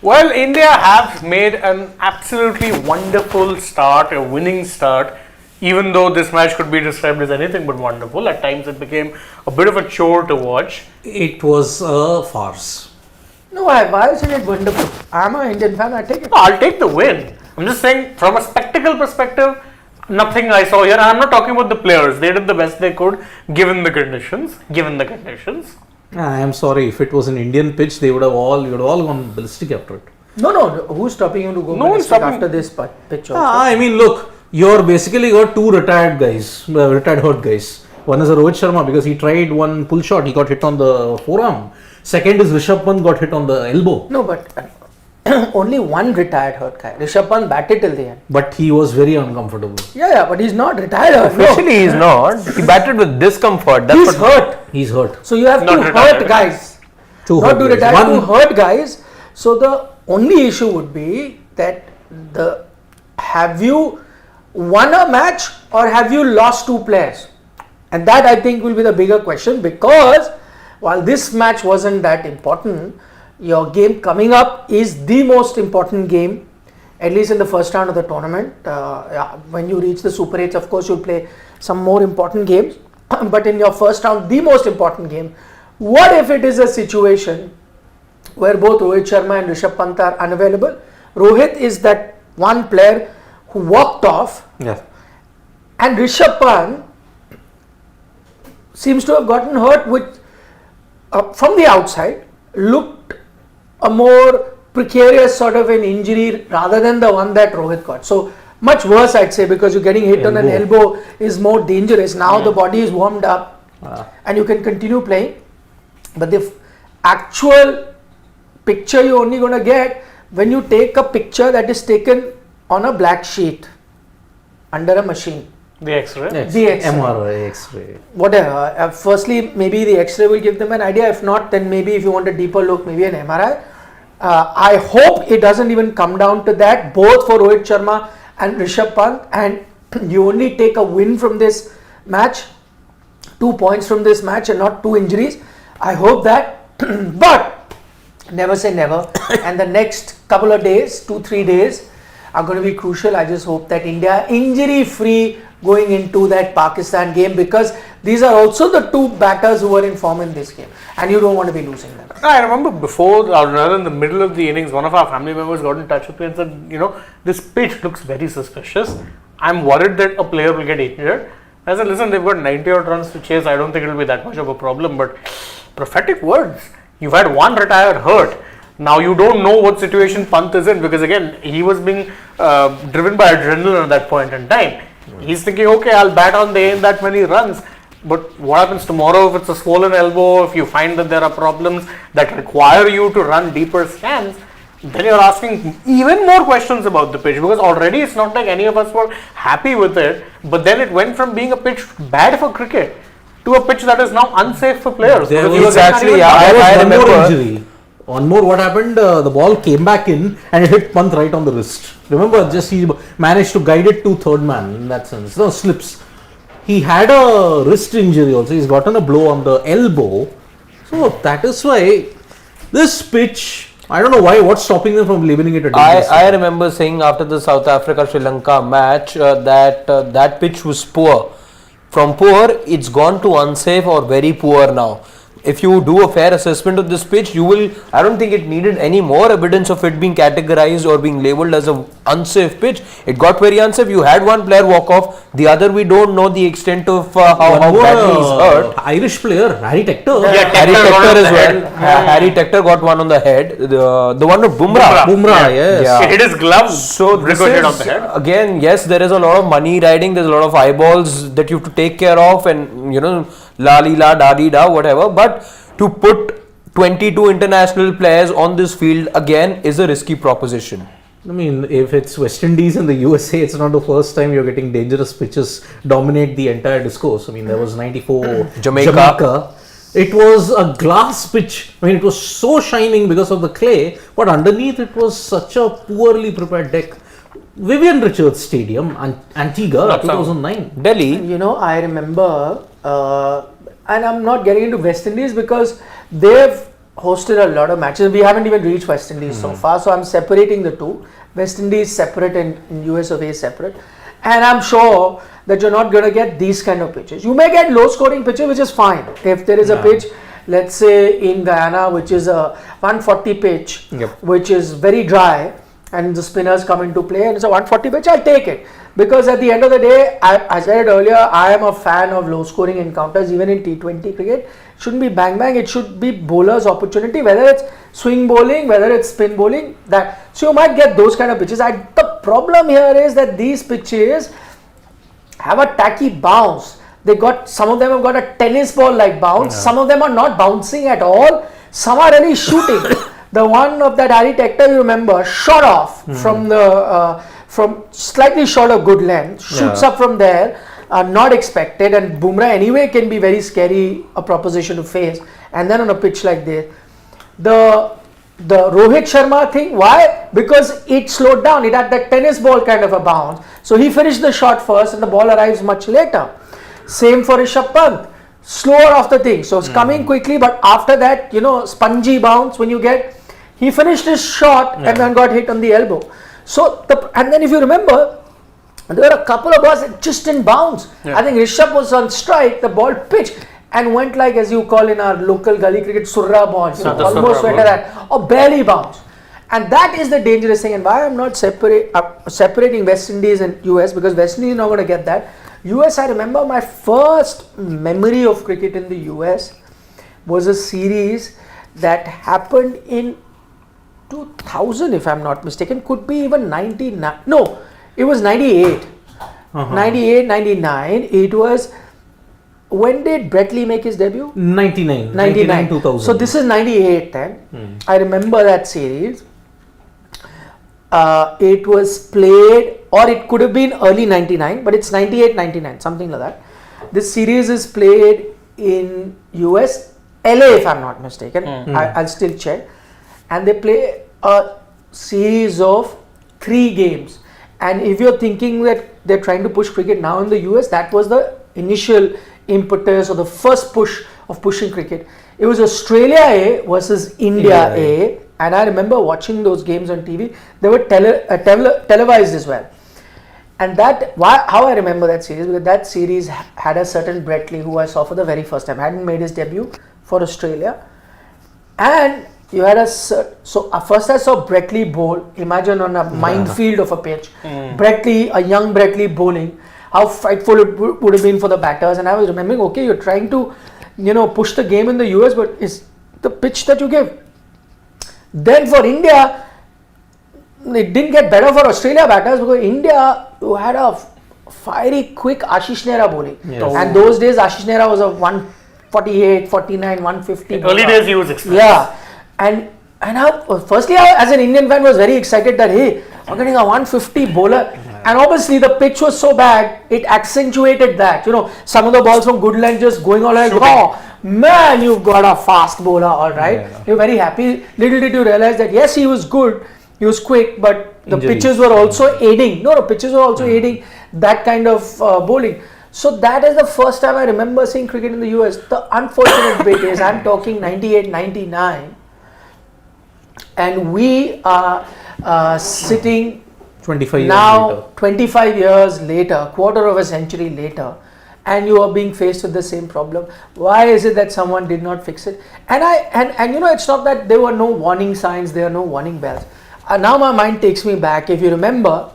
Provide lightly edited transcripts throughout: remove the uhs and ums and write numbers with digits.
Well, India have made an absolutely wonderful start, a winning start. Even though this match could be described as anything but wonderful, at times it became a bit of a chore to watch. It was a farce. No, why isn't it wonderful? I'm an Indian fan, I take it. No, I'll take the win. I'm just saying, from a spectacle perspective, nothing I saw here. I'm not talking about the players. They did the best they could, given the conditions. I am sorry, if it was an Indian pitch, you would have all gone ballistic after it. No, who's stopping you to go ballistic after this pitch also? I mean, look, you're basically got two retired hurt guys. One is a Rohit Sharma because he tried one pull shot, he got hit on the forearm. Second is Rishabh Pant got hit on the elbow. No, but only one retired hurt guy. Rishabh Pant batted till the end. But he was very uncomfortable. Yeah, but he's not retired. Officially, he's not. He batted with discomfort. He's hurt. He's hurt. So you have two hurt guys. Not two retired, two hurt guys. So the only issue would be that have you won a match or have you lost two players? And that I think will be the bigger question, because while this match wasn't that important, your game coming up is the most important game, at least in the first round of the tournament. When you reach the Super 8s, of course you'll play some more important games, but in your first round, the most important game, what if it is a situation where both Rohit Sharma and Rishabh Pant are unavailable? Rohit is that one player who walked off, and Rishabh Pant seems to have gotten hurt with from the outside, looked a more precarious sort of an injury rather than the one that Rohit got. So much worse, I'd say, because you're getting hit on an elbow is more dangerous. Now the body is warmed up and you can continue playing. But the actual picture you're only going to get when you take a picture that is taken on a black sheet under a machine. The X-ray? The X-ray. MRI, X-ray. Whatever. Firstly, maybe the X-ray will give them an idea. If not, then maybe if you want a deeper look, maybe an MRI. I hope it doesn't even come down to that, both for Rohit Sharma and Rishabh Pant, and you only take a win from this match, 2 points from this match and not two injuries. I hope that, but never say never. And the next couple of days, 2-3 days are going to be crucial. I just hope that India injury free going into that Pakistan game, because these are also the two batters who were in form in this game and you don't want to be losing them. I remember before, or rather in the middle of the innings, one of our family members got in touch with me and said, this pitch looks very suspicious. I'm worried that a player will get injured. I said, listen, they've got 90 odd runs to chase. I don't think it will be that much of a problem. But prophetic words. You've had one retired hurt. Now you don't know what situation Pant is in, because again, he was being driven by adrenaline at that point in time. He's thinking, okay, I'll bat on, they ain't that many runs. But what happens tomorrow if it's a swollen elbow, if you find that there are problems that require you to run deeper scans, then you're asking even more questions about the pitch, because already it's not like any of us were happy with it, but then it went from being a pitch bad for cricket to a pitch that is now unsafe for players. There was actually, I remember one more, what happened, the ball came back in and it hit Pant right on the wrist. Remember, just he managed to guide it to third man in that sense. No slips. He had a wrist injury also. He's gotten a blow on the elbow. So that is why this pitch, I don't know what's stopping them from leaving it a dangerous. I remember saying after the South Africa-Sri Lanka match that pitch was poor. From poor, it's gone to unsafe or very poor now. If you do a fair assessment of this pitch, I don't think it needed any more evidence of it being categorized or being labelled as an unsafe pitch. It got very unsafe. You had one player walk off, the other we don't know the extent of how badly he's hurt. Irish player, Harry Tector. Yeah, Harry Tector as well. Harry Tector got one on the head. The one of Bumrah, yes. Yeah. It is glove. So ricocheted on the head. Again, yes, there is a lot of money riding. There's a lot of eyeballs that you have to take care of, and la da di da, whatever. But to put 22 international players on this field again is a risky proposition. I mean, if it's West Indies and the USA, it's not the first time you're getting dangerous pitches dominate the entire discourse. I mean, there was 94 Jamaica. It was a glass pitch. I mean, it was so shining because of the clay, but underneath it was such a poorly prepared deck. Vivian Richards Stadium, Antigua, 2009. Delhi. I remember, and I'm not getting into West Indies because they've hosted a lot of matches. We haven't even reached West Indies so far, so I'm separating the two. West Indies separate and US of A separate. And I'm sure that you're not going to get these kind of pitches. You may get low scoring pitches, which is fine. If there is a pitch, let's say in Guyana, which is a 140 pitch, which is very dry, and the spinners come into play and it's a 140 pitch, I'll take it. Because at the end of the day, I said it earlier, I am a fan of low scoring encounters. Even in T20 cricket, it shouldn't be bang bang, it should be bowler's opportunity, whether it's swing bowling, whether it's spin bowling. So you might get those kind of pitches. The problem here is that these pitches have a tacky bounce. Some of them have got a tennis ball like bounce. Some of them are not bouncing at all. Some are really shooting. The one of that IRE, you remember, shot off from slightly short of good length, shoots up from there, not expected, and Bumrah anyway can be very scary a proposition to face. And then on a pitch like this, the Rohit Sharma thing, why? Because it slowed down. It had that tennis ball kind of a bounce. So he finished the shot first and the ball arrives much later. Same for Rishabh Pant. Slower off the thing. So it's coming quickly, but after that, spongy bounce when you get. He finished his shot and then got hit on the elbow. So, and then if you remember, there were a couple of balls that just didn't bounce. I think Rishabh was on strike, the ball pitched and went like, as you call in our local gully cricket, surra ball, almost went like that, or barely bounced. And that is the dangerous thing, and why I'm not separating West Indies and US, because West Indies is not going to get that. US, I remember my first memory of cricket in the US was a series that happened in 2000, if I'm not mistaken, could be even 99. No, it was 98. 98, 99. It was, when did Brett Lee make his debut? 99, 2000. So this is 98 then. I remember that series. It was played, or it could have been early 99, but it's 98, 99, something like that. This series is played in US, LA, if I'm not mistaken. I'll still check. And they play a series of 3 games. And if you're thinking that they're trying to push cricket now in the US, that was the initial impetus or the first push of pushing cricket. It was Australia A versus India A. And I remember watching those games on TV. They were televised as well. And how I remember that series, because that series had a certain Brett Lee who I saw for the very first time. Hadn't made his debut for Australia. And you had first I saw Brett Lee bowl. Imagine on a minefield of a pitch. Brett Lee, a young Brett Lee bowling. How frightful it would have been for the batters. And I was remembering, okay, you're trying to, push the game in the US, but it's the pitch that you give. Then for India, it didn't get better for Australia batters, because India, you had a fiery, quick Ashish Nehra bowling. And those days, Ashish Nehra was a 148, 49, 150. Early days he was expensive. Yeah. And firstly, I, as an Indian fan, was very excited that, hey, we're getting a 150 bowler. And obviously, the pitch was so bad, it accentuated that. Some of the balls from good length just going all like, oh, man, you've got a fast bowler, all right. You're very happy. Little did you realize that, yes, he was good, he was quick, but the pitches were also aiding. Pitches were also aiding that kind of bowling. So that is the first time I remember seeing cricket in the US. The unfortunate bit is, I'm talking 98, 99. And we are sitting 25 years now, later. 25 years later, quarter of a century later, and you are being faced with the same problem. Why is it that someone did not fix it? And it's not that there were no warning signs, there are no warning bells. Now my mind takes me back. If you remember,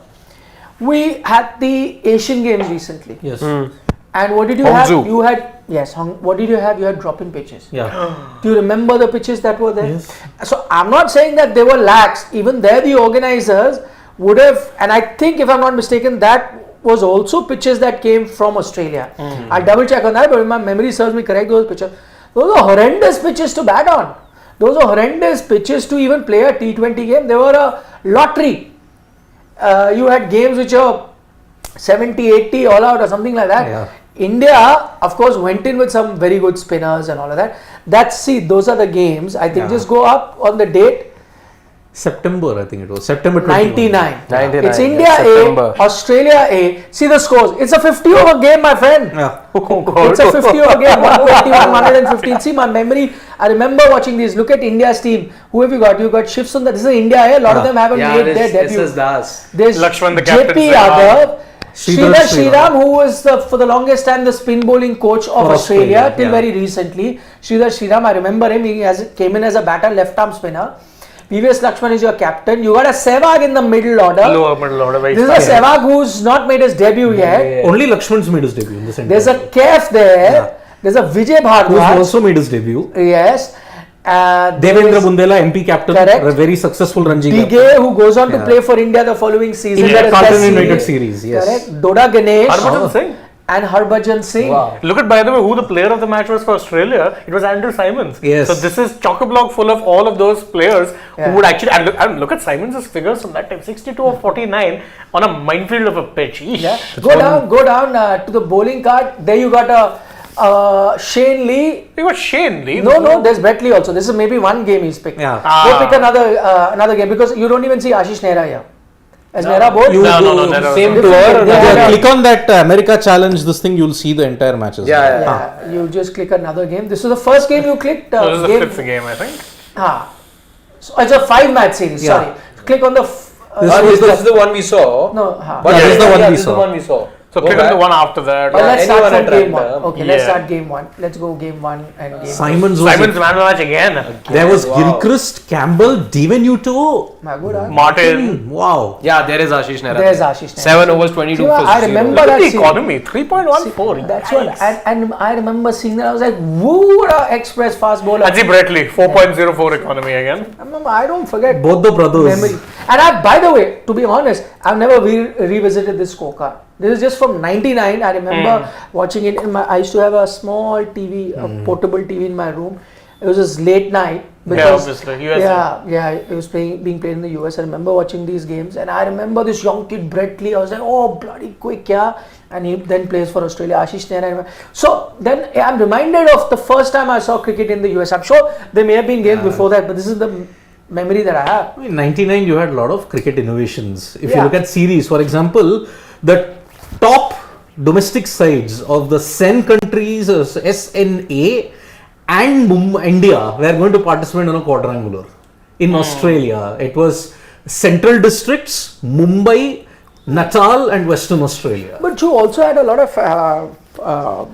we had the Asian Games recently. Yes. And what did you have? You had, what did you have? You had drop-in pitches. Yeah. Do you remember the pitches that were there? Yes. So I'm not saying that they were lax. Even there, the organizers would have, and I think, if I'm not mistaken, that was also pitches that came from Australia. I'll double check on that, but if my memory serves me correct, those pitches, those are horrendous pitches to bat on. Those are horrendous pitches to even play a T20 game. They were a lottery. You had games which are 70, 80 all out or something like that. Yeah. India, of course, went in with some very good spinners and all of that. Those are the games. I think just go up on the date. September, I think it was. September 21. 99. 99, It's yeah, India September. A, Australia A. See the scores. It's a 50 over game, my friend. Yeah. It's a 50 over game, 121, 115. See my memory. I remember watching these. Look at India's team. Who have you got? You got Shiv Sundar. This is India. A lot of them haven't made their debut. this is Das. There's Lakshman, the captain, JP Sehwag. Yadav, Sridhar Sriram, who was for the longest time the spin bowling coach of Australia till very recently. Sridhar Sriram, I remember him. He came in as a batter, left arm spinner. VVS Lakshman is your captain. You got a Sehwag in the middle order. Lower middle order. Very This is a fast. Sehwag who's not made his debut yet. Only Lakshman's made his debut in the center. There's a Kef there. There's a Vijay who's Bhardwaj. also made his debut. Yes. Devendra Bundela, MP captain, Correct. a very successful Ranji captain. Bigay, who goes on to play for India the following season. In that As Carlton best United series. series, yes. Correct. Doda Ganesh Harbhajan Singh. and Harbhajan Singh. Wow. Look at, by the way, who the player of the match was for Australia. It was Andrew Simons. Yes. So this is chock-a-block full of all of those players Yeah. who would actually. And look at Simons' figures from that time: 62 or 49 on a minefield of a pitch. Eesh. Yeah. Go down to the bowling card. There you got a Shane Lee. You got Shane Lee. No, there's Brett Lee also. This is maybe one game he's picked. Yeah. Go pick another game because you don't even see Ashish Nehra here. As Nehra bowled? No, Same Different. tour. Yeah. Click on that America challenge, this thing, you'll see the entire matches. Yeah. Yeah, you just click another game. This is the first game you clicked. So this is the fifth game, I think. So it's a 5-match series. Yeah. Sorry. Click on the. This is the one we saw. No. But Yeah, this is the one we this is the saw. one we saw. So Go click on back. the one after that. Well, let's start anyone from at game one. random. Okay, let's Yeah. start game one. Let's go game one and game Simons was Simons man of the match again. there was Wow. Gilchrist, Campbell, Devenuto, one. Martin. wow. Yeah, there is Ashish Nehra. There's Ashish. Nehra. 7 overs, 22 See, for I 0. remember Look at that the scene. economy, 3.14. That's what, and I remember seeing that. I was like, "Woo, what a express fast bowler!" And see Bradley, 4.04 economy again. I don't forget Both the brothers. memory. And by the way, to be honest, I've never revisited this scorecard. This is just from '99. I remember watching it I used to have a small TV, a portable TV in my room. It was just late night because obviously, USA. yeah, it was being played in the US. I remember watching these games, and I remember this young kid Brett Lee. I was like, oh, bloody quick, yeah. And he then plays for Australia, Ashish Nehra. So then I'm reminded of the first time I saw cricket in the US. I'm sure there may have been games before that, but this is the memory that I have. In '99, you had a lot of cricket innovations. If you Yeah. look at series, for example, the top domestic sides of the SEN countries, SNA and India, were going to participate in a quadrangular. In Australia, it was Central Districts, Mumbai, Natal, and Western Australia. But you also had a lot of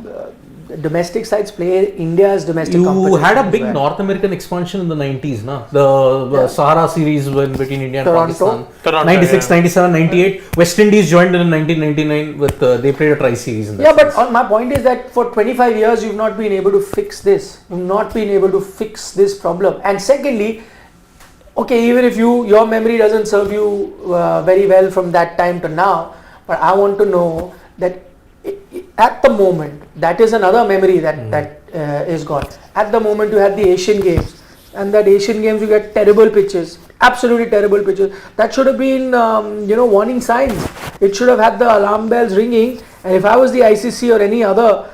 domestic sides play India's domestic You competition had a as big well. North American expansion in the 90s, na? The Sahara series when between India and Toronto. Pakistan. Toronto, 96, yeah. 97, 98. West Indies joined in 1999 with they played a tri-series in that Yeah, but series. my point is that for 25 years you've not been able to fix this. You've not been able to fix this problem. And secondly, okay, even if your memory doesn't serve you very well from that time to now, but I want to know that at the moment, that is another memory that is gone. At the moment you had the Asian Games, and that Asian Games you get terrible pitches, absolutely terrible pitches. That should have been warning signs. It should have had the alarm bells ringing. And if I was the ICC or any other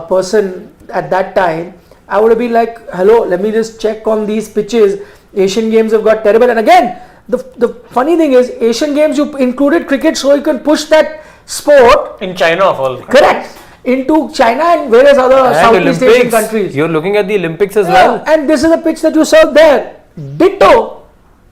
person at that time, I would have been like, hello, let me just check on these pitches. Asian Games have got terrible. And again, the funny thing is, Asian Games you included cricket so you can push that sport, In China of all. correct, into China and various other And Southeast Asian Olympics. countries. You're looking at the Olympics as Yeah, well. and this is a pitch that you serve there. Ditto.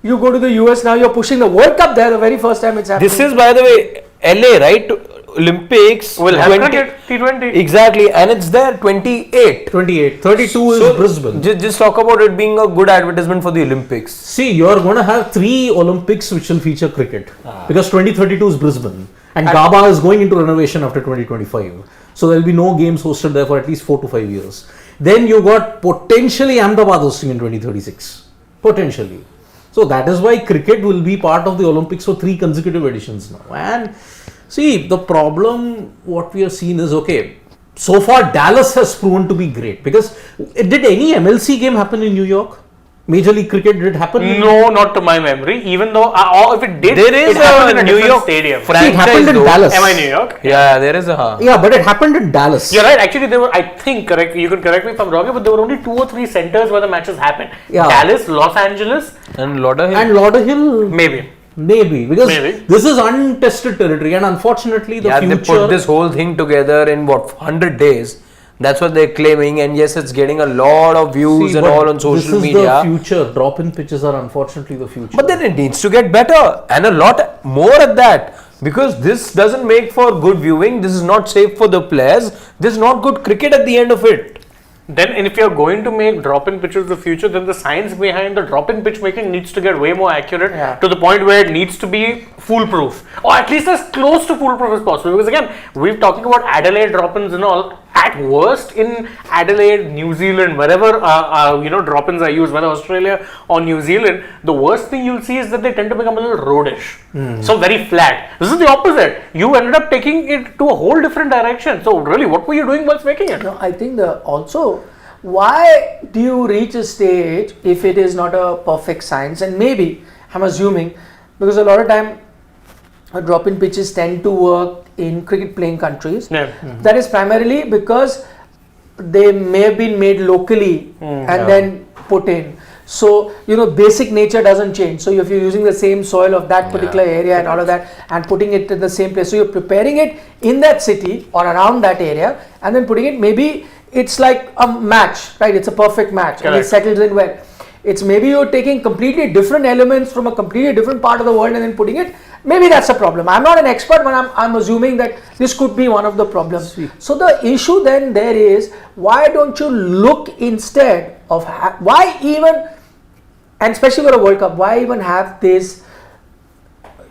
You go to the US now, you're pushing the World Cup there, the very first time it's happening. This is, by the way, LA, right? Olympics. Will have 20 cricket, T20. Exactly, and it's there 28. 28. 32 is So, Brisbane. Just talk about it being a good advertisement for the Olympics. See, you're going to have 3 Olympics which will feature cricket because 2032 is Brisbane and Gabba is going into renovation after 2025. So there will be no games hosted there for at least 4 to 5 years. Then you got potentially Ahmedabad hosting in 2036. Potentially. So that is why cricket will be part of the Olympics for 3 consecutive editions now. And see, the problem what we have seen is, okay, so far Dallas has proven to be great because did any MLC game happen in New York? Major League Cricket, did it happen? No, not to my memory. Even though, or if it did, There is it happened in a a New different York stadium. See, it happened in though. Dallas. Am I New York? Yeah, there is a. Yeah, but it happened in Dallas. You're right. Actually, there were, I think, correct. You can correct me if I'm wrong, but there were only 2 or 3 centers where the matches happened. Yeah. Dallas, Los Angeles, And Lauderhill. And Lauderhill, maybe. maybe, because Maybe. this is untested territory, and unfortunately, the yeah, future. they put this whole thing together in what 100 days. That's what they're claiming, and yes, it's getting a lot of views See, and but all on social this is media. the future. Drop-in pitches are unfortunately the future. But then it needs to get better and a lot more at that, because this doesn't make for good viewing. This is not safe for the players. This is not good cricket at the end of it. Then, and if you're going to make drop-in pitches the future, then the science behind the drop-in pitch making needs to get way more accurate to the point where it needs to be foolproof, or at least as close to foolproof as possible. Because again, we're talking about Adelaide drop-ins and all. At worst, in Adelaide, New Zealand, wherever drop-ins are used, whether Australia or New Zealand, the worst thing you'll see is that they tend to become a little roadish, so very flat. This is the opposite. You ended up taking it to a whole different direction. So really, what were you doing whilst making it? No, I think also, why do you reach a stage if it is not a perfect science? And maybe, I'm assuming, because a lot of time drop-in pitches tend to work in cricket playing countries. Yeah. That is primarily because they may have been made locally and then put in. So, basic nature doesn't change. So, if you're using the same soil of that particular area and all of that and putting it in the same place, so you're preparing it in that city or around that area and then putting it, maybe it's like a match, right? It's a perfect match. Correct. And it settles in well. It's maybe you're taking completely different elements from a completely different part of the world and then putting it. Maybe that's a problem. I'm not an expert, but I'm assuming that this could be one of the problems. So the issue then there is, why don't you look instead of why even, and especially for a World Cup, why even have this,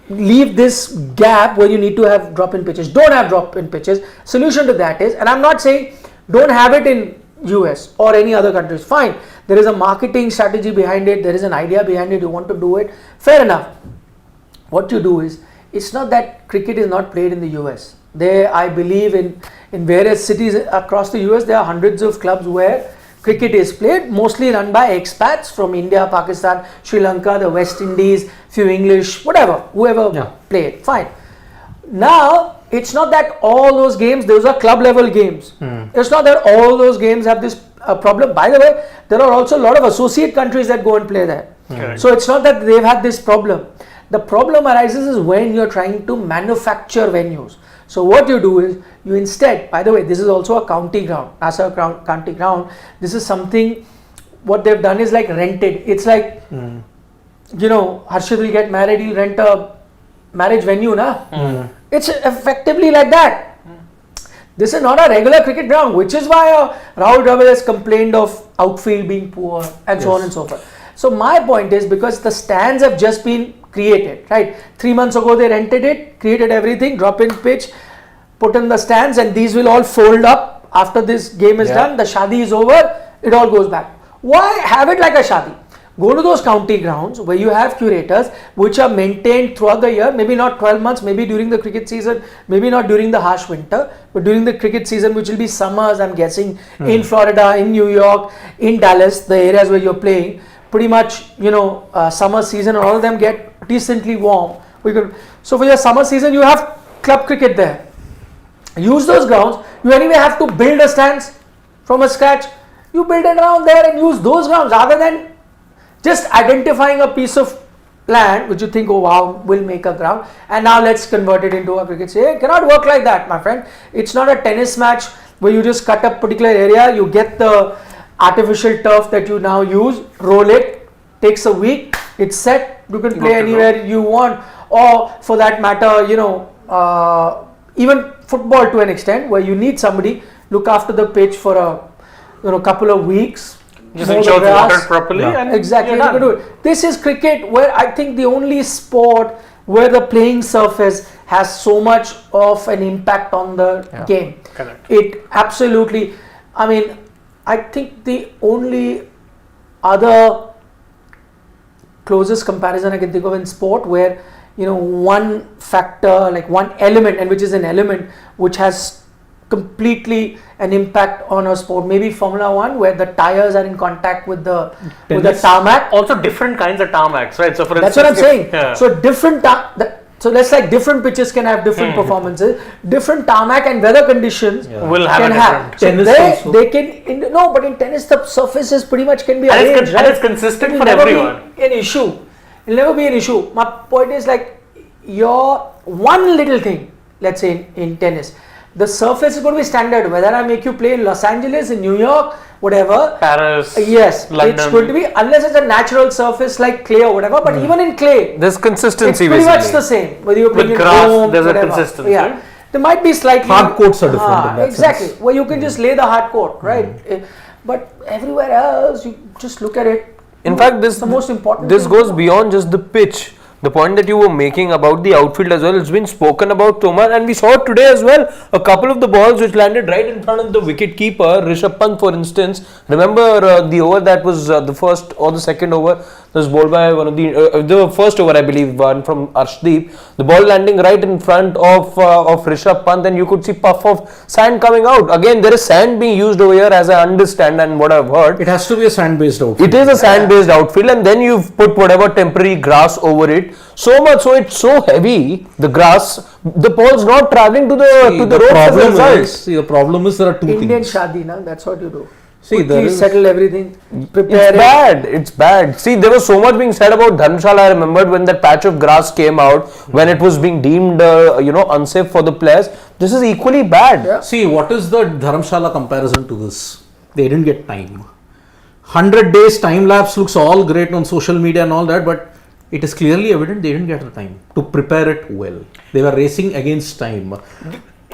leave this gap where you need to have drop-in pitches? Don't have drop-in pitches. Solution to that is, and I'm not saying don't have it in US or any other countries. Fine. There is a marketing strategy behind it. There is an idea behind it. You want to do it. Fair enough. What you do is, it's not that cricket is not played in the US. I believe in various cities across the US, there are hundreds of clubs where cricket is played, mostly run by expats from India, Pakistan, Sri Lanka, the West Indies, few English, whoever play it. Fine. Now, it's not that all those games, those are club level games. It's not that all those games have this problem. By the way, there are also a lot of associate countries that go and play there. So it's not that they've had this problem. The problem arises is when you're trying to manufacture venues. So what you do is, you instead, by the way, this is also a county ground, NASA county ground. This is something, what they've done is like rented. It's like, Harshit will get married, he'll rent a marriage venue, na? It's effectively like that. This is not a regular cricket ground, which is why Rahul Dravid has complained of outfield being poor and so on and so forth. So my point is, because the stands have just been created, right? 3 months ago they rented it, created everything, drop-in pitch, put in the stands, and these will all fold up after this game is done. The shadi is over, it all goes back. Why have it like a shadi? Go to those county grounds where you have curators which are maintained throughout the year, maybe not 12 months, maybe during the cricket season, maybe not during the harsh winter, but during the cricket season, which will be summers, I'm guessing, in Florida, in New York, in Dallas, the areas where you're playing. Pretty much, summer season, all of them get decently warm. So for your summer season, you have club cricket there. Use those grounds. You anyway have to build a stands from a scratch. You build it around there and use those grounds rather than just identifying a piece of land which you think, oh wow, will make a ground, and now let's convert it into a cricket stadium. It cannot work like that, my friend. It's not a tennis match where you just cut a particular area, you get the artificial turf that you now use, roll it, takes a week, it's set, you can play anywhere you want. Or for that matter, even football to an extent, where you need somebody look after the pitch for a couple of weeks, just ensure it's watered properly, and exactly, you can do it. This is cricket, where I think the only sport where the playing surface has so much of an impact on the game. Correct. It absolutely, I think the only other closest comparison I can think of in sport where, one factor, like one element, and which is an element which has completely an impact on a sport. Maybe Formula One, where the tires are in contact with the tarmac. Also different kinds of tarmacs, right? So for That's instance, what I'm saying. yeah. So so that's like different pitches can have different performances. Different tarmac and weather conditions will have can a have. different. So they can but in tennis the surfaces pretty much can be And arranged, it's consistent It will for never everyone. be an issue. It'll never be an issue. My point is like your one little thing. Let's say in tennis, the surface is going to be standard. Whether I make you play in Los Angeles, in New York, whatever. Paris. Yes, London. it's going to be, unless it's a natural surface like clay or whatever. But even in clay, There's consistency it's pretty much basically. the same. Whether you're playing With in grass, Rome, there's a whatever. consistency. Yeah, there might be slightly Hard courts are different in that exactly. sense. Where you can just lay the hard court, right? But everywhere else, you just look at it. In fact, this the most important. This thing. goes beyond just the pitch. The point that you were making about the outfield as well, it's been spoken about, Tomar, and we saw it today as well. A couple of the balls which landed right in front of the wicket keeper, Rishabh Pant, for instance. Remember the over that was the first or the second over was bowled by one of the first over, I believe, one from Arshdeep. The ball landing right in front of Rishabh Pant, and you could see puff of sand coming out. Again, there is sand being used over here, as I understand and what I've heard. It has to be a sand-based outfield. It is a sand-based outfield, and then you've put whatever temporary grass over it. So much so it's so heavy, the grass, the ball's not traveling to the road as a result. The problem is there are two Indian things. shadi, na? That's what you do. See, there is, settle everything. Prepare It's it. bad. It's bad. See, there was so much being said about Dharamshala. I remembered when that patch of grass came out, when it was being deemed, unsafe for the players. This is equally bad. Yeah. see, what is the Dharamshala comparison to this? They didn't get time. 100 days time lapse looks all great on social media and all that, but it is clearly evident they didn't get the time to prepare it well. They were racing against time.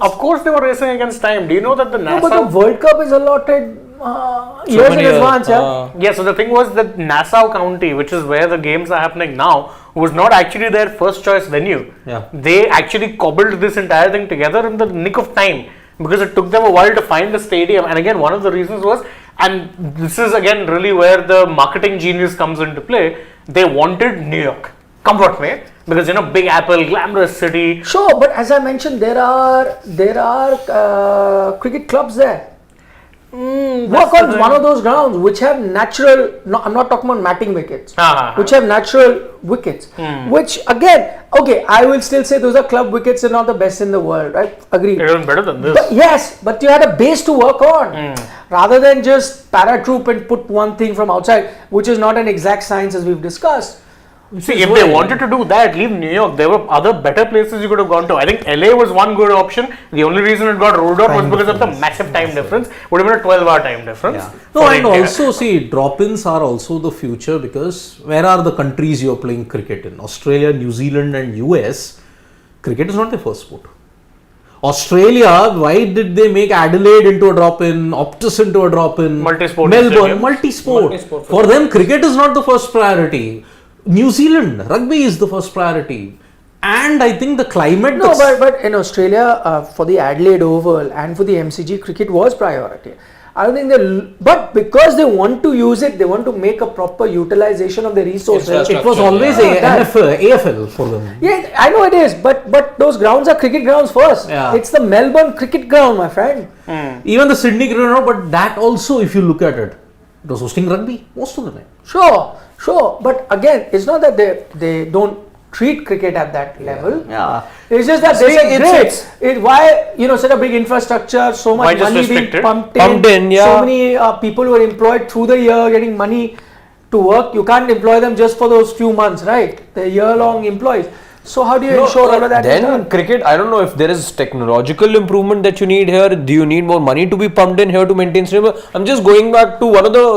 Of course, they were racing against time. Do you know that the No, NASA? but the World Cup is allotted years in many years. advance. Yeah. Yeah, so the thing was that Nassau County, which is where the games are happening now, was not actually their first choice venue. Yeah. They actually cobbled this entire thing together in the nick of time because it took them a while to find the stadium. And again, one of the reasons was, and this is again really where the marketing genius comes into play, they wanted New York. Come what may, because Big Apple, glamorous city. Sure, but as I mentioned, there are cricket clubs there. Work on one of those grounds which have natural. No, I'm not talking about matting wickets. Which have natural wickets. Which again, okay, I will still say those are club wickets and not the best in the world, right? Agreed. Even better than this. But yes, but you had a base to work on, rather than just paratroop and put one thing from outside, which is not an exact science as we've discussed. See, if they wanted to do that, leave New York. There were other better places you could have gone to. I think LA was one good option. The only reason it got rolled out was because of the massive time difference. Would have been a 12-hour time difference. Yeah. No, for and India. also see, drop-ins are also the future, because where are the countries you're playing cricket in? Australia, New Zealand and US. Cricket is not their first sport. Australia, why did they make Adelaide into a drop-in, Optus into a drop-in, Multi-sport Melbourne, stadium. multi-sport. For them, cricket is not the first priority. New Zealand, rugby is the first priority. And I think the climate... No, but in Australia, for the Adelaide Oval and for the MCG, cricket was priority. I don't think but because they want to use it, they want to make a proper utilization of the resources. it was always AFL for them. Yeah, I know it is, but those grounds are cricket grounds first. Yeah. It's the Melbourne cricket ground, my friend. Even the Sydney cricket, but that also, if you look at it, it was hosting rugby most of the time. Sure, but again, it's not that they don't treat cricket at that level. Yeah. It's just that they say, great, why, such a big infrastructure, so Why much just money being restricted? pumped Pumped in, yeah. so many people who are employed through the year getting money to work. You can't employ them just for those few months, right? They're year-long employees. So how do you ensure all of that? Then cricket, I don't know if there is technological improvement that you need here. Do you need more money to be pumped in here to maintain stream? I'm just going back to one of the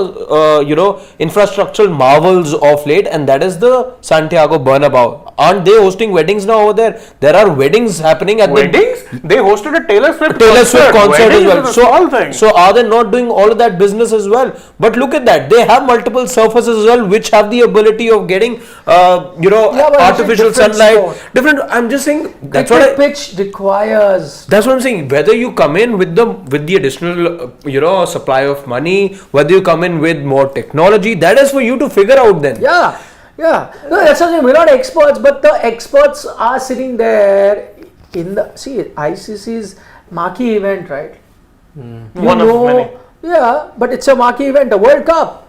infrastructural marvels of late, and that is the Santiago Bernabeu. Aren't they hosting weddings now over there? There are weddings happening at Weddings? They hosted a Taylor Swift concert as Weddings well. is a small thing. So are they not doing all of that business as well? But look at that. They have multiple surfaces as well, which have the ability of getting, artificial sunlight. Different. I'm just saying. That's cricket what pitch requires. That's what I'm saying. Whether you come in with the additional, supply of money, whether you come in with more technology, that is for you to figure out then. Yeah. No, that's something. We're not experts, but the experts are sitting there in the ICC's marquee event, right? One of many. Yeah, but it's a marquee event, a World Cup.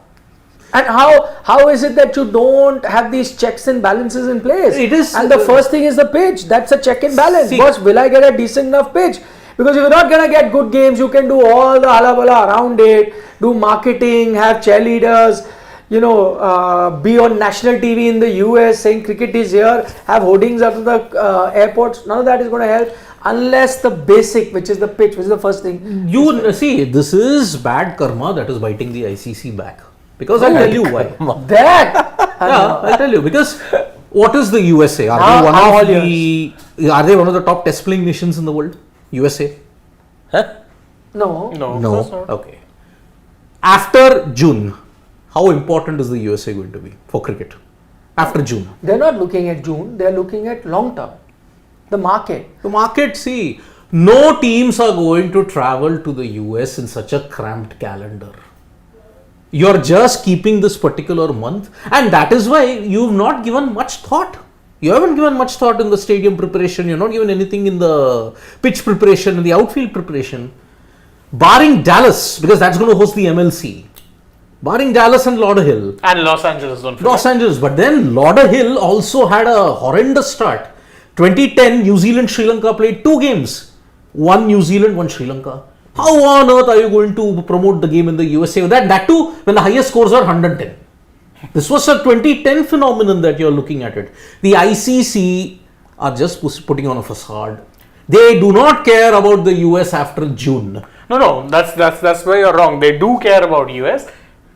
And how is it that you don't have these checks and balances in place? It is, and the first thing is the pitch. That's a check and balance. See- First, will I get a decent enough pitch? Because if you're not gonna get good games, you can do all the halabala around it, do marketing, have cheerleaders, be on national TV in the US saying cricket is here, have hoardings out of the airports. None of that is going to help unless the basic, which is the pitch, which is the first thing. You see, this is bad karma that is biting the ICC back. Because I'll tell you why. That Yeah, I'll tell you. Because what is the USA? Are they one of the top test playing nations in the world? USA? Huh? no. No, of course not. Okay. After June, how important is the USA going to be for cricket? After June. They're not looking at June. They're looking at long term. The market. The market, see, no teams are going to travel to the US in such a cramped calendar. You're just keeping this particular month, and that is why you've not given much thought. You haven't given much thought in the stadium preparation, you're not given anything in the pitch preparation, in the outfield preparation. Barring Dallas, because that's going to host the MLC. Barring Dallas and Lauderhill. And Los Angeles, don't forget. Los Angeles, but then Lauderhill also had a horrendous start. 2010, New Zealand, Sri Lanka played 2 games. One New Zealand, one Sri Lanka. How on earth are you going to promote the game in the USA? That too, when the highest scores are 110. This was a 2010 phenomenon that you're looking at it. The ICC are just putting on a facade. They do not care about the US after June. No, that's where you're wrong. They do care about US.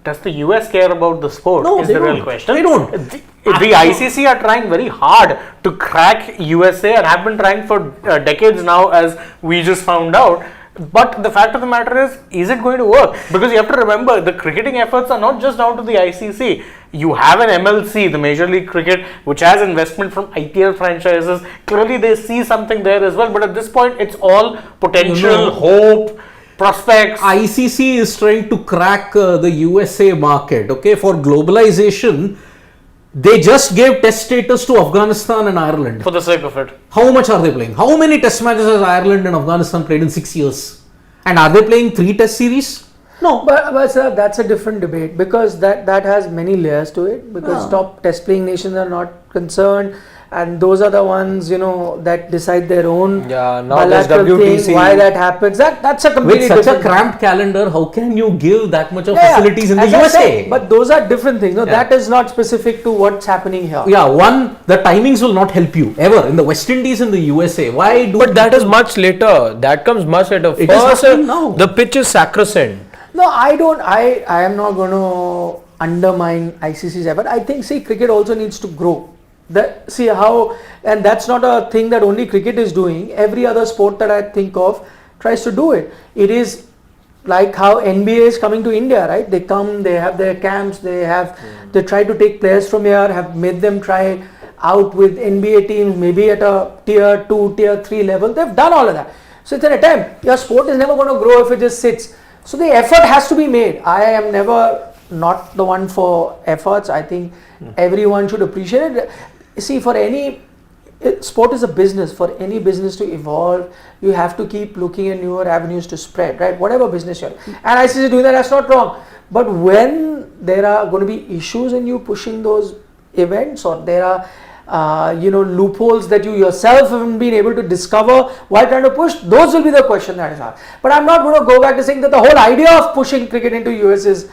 Does the US care about the sport? No, is they the real don't. question. They don't. The ICC are trying very hard to crack USA and have been trying for decades now, as we just found out. But the fact of the matter is it going to work? Because you have to remember, the cricketing efforts are not just down to the ICC. You have an MLC, the Major League Cricket, which has investment from IPL franchises. Clearly, they see something there as well. But at this point, it's all potential, hope, prospects. ICC is trying to crack the USA market. Okay, for globalization, they just gave test status to Afghanistan and Ireland. For the sake of it. How much are they playing? How many test matches has Ireland and Afghanistan played in 6 years? And are they playing 3 test series? No. But sir, that's a different debate, because that has many layers to it, because top test playing nations are not concerned, and those are the ones that decide their own Yeah, now there's bilateral WTC. thing, why that happens. That's a completely With such a different thing. cramped calendar, how can you give that much of Yeah, facilities in the as I USA? said, but those are different things. No, that is not specific to what's happening here. Yeah, one, the timings will not help you ever in the West Indies and the USA. Why do? But that is much later. That comes much later. It is First, happening now. the pitch is sacrosanct. No, I don't. I am not going to undermine ICC's effort. I think, cricket also needs to grow. And that's not a thing that only cricket is doing. Every other sport that I think of tries to do it. It is like how NBA is coming to India, right? They come, they have their camps, they try to take players from here, have made them try out with NBA teams, maybe at a tier 2, tier 3 level. They've done all of that. So it's an attempt. Your sport is never going to grow if it just sits. So the effort has to be made. I am never not the one for efforts. I think everyone should appreciate it. See, for any sport is a business. For any business to evolve, you have to keep looking at newer avenues to spread, right? Whatever business you're in. And ICC doing that, that's not wrong. But when there are going to be issues in you pushing those events, or there are loopholes that you yourself haven't been able to discover while trying to push, those will be the question that is asked. But I'm not going to go back to saying that the whole idea of pushing cricket into US is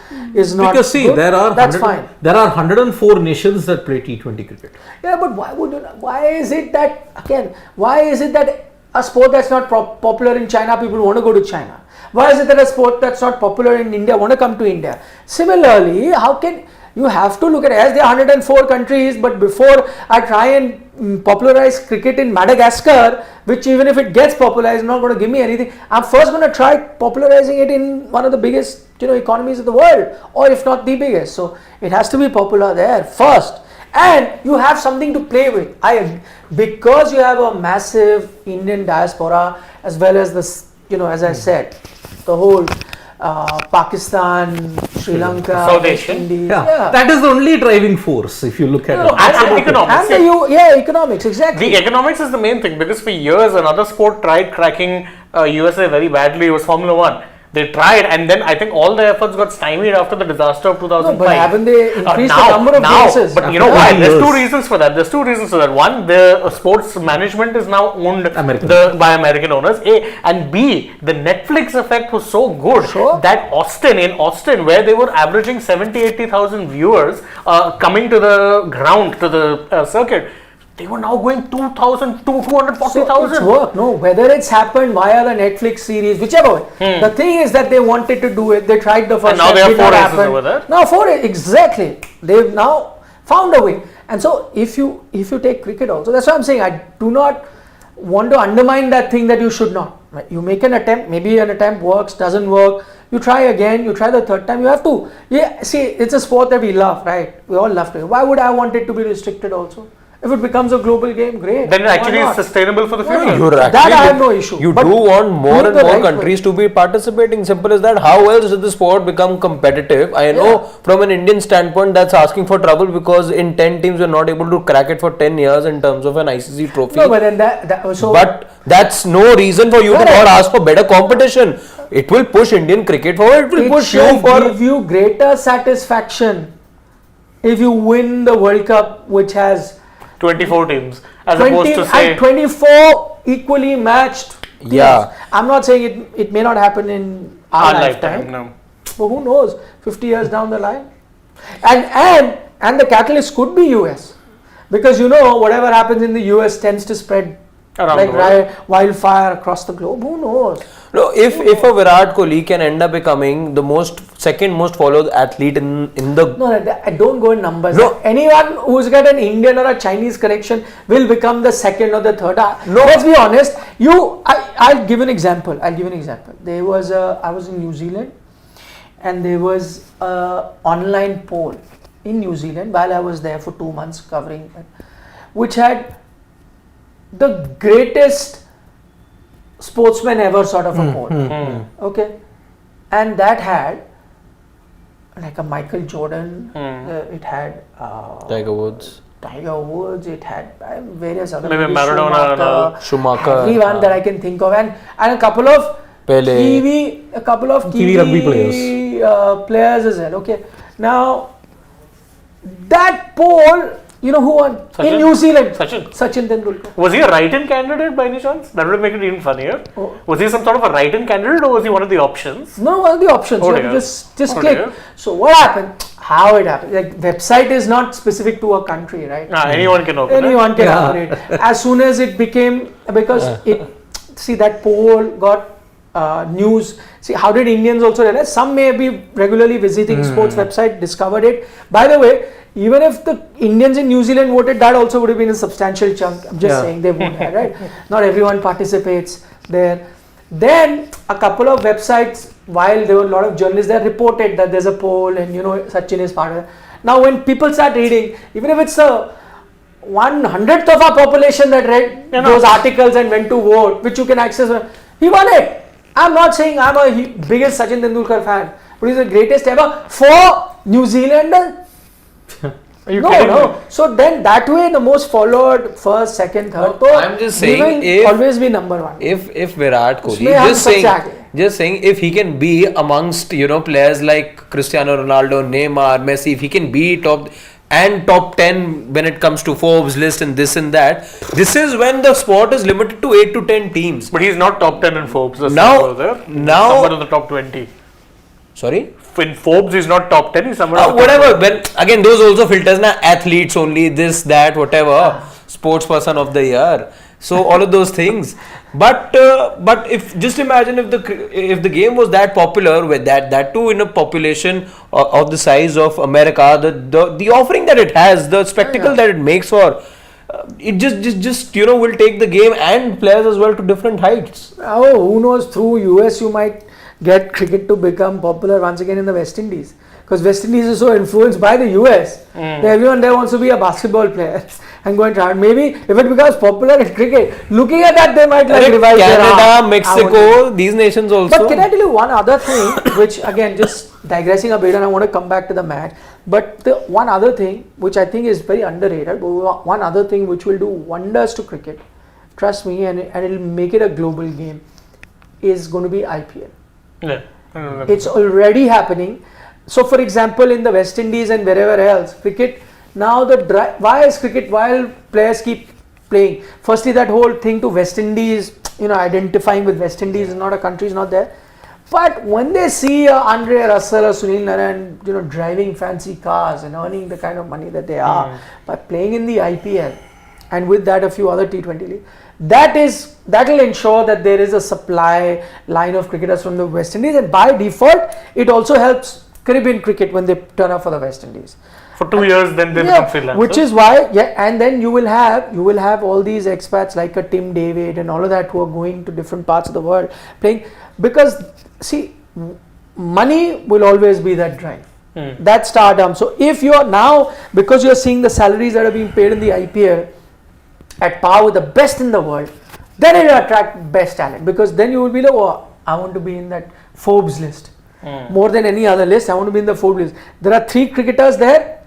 not Because see, good. that's fine. There are 104 nations that play T20 cricket. Yeah, but why is it that a sport that's not popular in China, people want to go to China? Why is it that a sport that's not popular in India want to come to India? Similarly, how can you have to look at it as there are 104 countries, but before I try and popularize cricket in Madagascar, which even if it gets popularized is not going to give me anything, I'm first going to try popularizing it in one of the biggest economies of the world, or if not the biggest. So it has to be popular there first, and you have something to play with. Because you have a massive Indian diaspora, as well as this, as I said, the whole Pakistan, Sri Lanka, South West Asian. Indies. Yeah. That is the only driving force if you look at No, it. and economics. And the economics, exactly. The economics is the main thing, because for years another sport tried cracking USA very badly. It was Formula One. They tried, and then I think all their efforts got stymied after the disaster of 2005. No, but haven't they increased the number of races? But you know why? There's two years. reasons for that. There's two reasons for that. One, the sports management is now owned American. by American owners. A, and B, the Netflix effect was so good that in Austin, where they were averaging 70,000-80,000 viewers coming to the ground, to the circuit, they were now going 240,000. So it's work, no? Whether it's happened via the Netflix series, whichever way. The thing is that they wanted to do it. They tried the first And now time, they have did 4 not races happen. over there. Now 4, exactly. They've now found a way. And so if you take cricket also, that's what I'm saying. I do not want to undermine that thing that you should not. Right? You make an attempt, maybe an attempt works, doesn't work. You try again, you try the third time, you have to. Yeah, see, it's a sport that we love, right? We all love it. Why would I want it to be restricted also? If it becomes a global game, great. Then it actually is sustainable for the future. That I have no issue. You But do want more and the more right countries to be participating. Simple as that. How else does the sport become competitive? I know from an Indian standpoint that's asking for trouble, because in 10 teams we're not able to crack it for 10 years in terms of an ICC trophy. No, but then that But that's no reason for you to not ask for better competition. It will push Indian cricket forward. It will push you for. give you greater satisfaction if you win the World Cup, which has 24 teams, as 20 opposed to say and 24 equally matched teams. Yeah. I'm not saying it may not happen in our lifetime, No. but who knows, 50 years down the line. And the catalyst could be US, because whatever happens in the US tends to spread Around like the world. wildfire across the globe. Who knows? No, if a Virat Kohli can end up becoming the second most followed athlete in the. No, I don't go in numbers. No. Anyone who's got an Indian or a Chinese connection will become the second or the third. No. Let's be honest. I'll give an example. There was I was in New Zealand, and there was a online poll in New Zealand while I was there for 2 months covering it, which had the greatest sportsman ever sort of a poll. Okay, and that had like a Michael Jordan. It had Tiger Woods. It had various other, Maybe Maradona, Schumacher. everyone that I can think of, and a couple of Pele. Kiwi rugby players. Players as well. Okay, now that poll, who won in New Zealand? Sachin Tendulkar. Was he a write-in candidate by any chance? That would make it even funnier. Oh. Was he some sort of a write-in candidate, or was he one of the options? No, one of the options. Oh You have dear. to just Oh click. dear. So what happened? How it happened? Like, website is not specific to a country, right? Anyone can open it. Anyone can operate. As soon as it became, because that poll got news. See, how did Indians also realize? Some may be regularly visiting sports website, discovered it. By the way, even if the Indians in New Zealand voted, that also would have been a substantial chunk. I'm just saying they won't have, right? Not everyone participates there. Then a couple of websites, while there were a lot of journalists there, reported that there's a poll and Sachin is part of it. Now when people start reading, even if it's a 1/100th of our population that read those articles and went to vote, which you can access, he won it. I'm not saying I'm a biggest Sachin Tendulkar fan, but he's the greatest ever for New Zealand. Are you kidding me? So then that way, the most followed first, second, third. I'm just saying, he will always be number one. If Virat Kohli, उसमें हम just saying, if he can be amongst players like Cristiano Ronaldo, Neymar, Messi, if he can be top 10 when it comes to Forbes list and this and that, this is when the sport is limited to 8 to 10 teams. But he's not top 10 in Forbes. Now- somewhere in the top 20. Sorry? In Forbes, he's not top 10. He's somewhere. in the top Whatever. 20. When again, those also filters na athletes only, this, that, whatever, sports person of the year. So all of those things. But if just imagine if the game was that popular, with that too in a population of the size of America, the offering that it has, the spectacle that it makes for. It just will take the game and players as well to different heights. Oh, who knows? Through US, you might get cricket to become popular once again in the West Indies, because West Indies is so influenced by the US that everyone there wants to be a basketball player. and go and try. Maybe if it becomes popular in cricket, looking at that, they might like revive their Canada, Mexico, these nations also. But can I tell you one other thing, which again, just digressing a bit, and I want to come back to the match. But the one other thing, which I think is very underrated, but one other thing which will do wonders to cricket, trust me, and it'll make it a global game, is going to be IPL. Yeah. It's already happening. So, for example, in the West Indies and wherever else, cricket now why is cricket, while players keep playing? Firstly, that whole thing to West Indies, identifying with West Indies is not a country, is not there. But when they see Andre Russell or Sunil Narine, driving fancy cars and earning the kind of money that they are by playing in the IPL, and with that a few other T20 leagues, that will ensure that there is a supply line of cricketers from the West Indies, and by default, it also helps Caribbean cricket when they turn up for the West Indies. For 2 years, then they become freelancers. Which is why, and then you will have all these expats like a Tim David and all of that who are going to different parts of the world playing, because see, money will always be that drive. That's stardom. So if you are now, because you're seeing the salaries that are being paid in the IPL at par with the best in the world, then it will attract best talent, because then you will be like, oh, I want to be in that Forbes list. More than any other list, I want to be in the Forbes list. There are 3 cricketers there,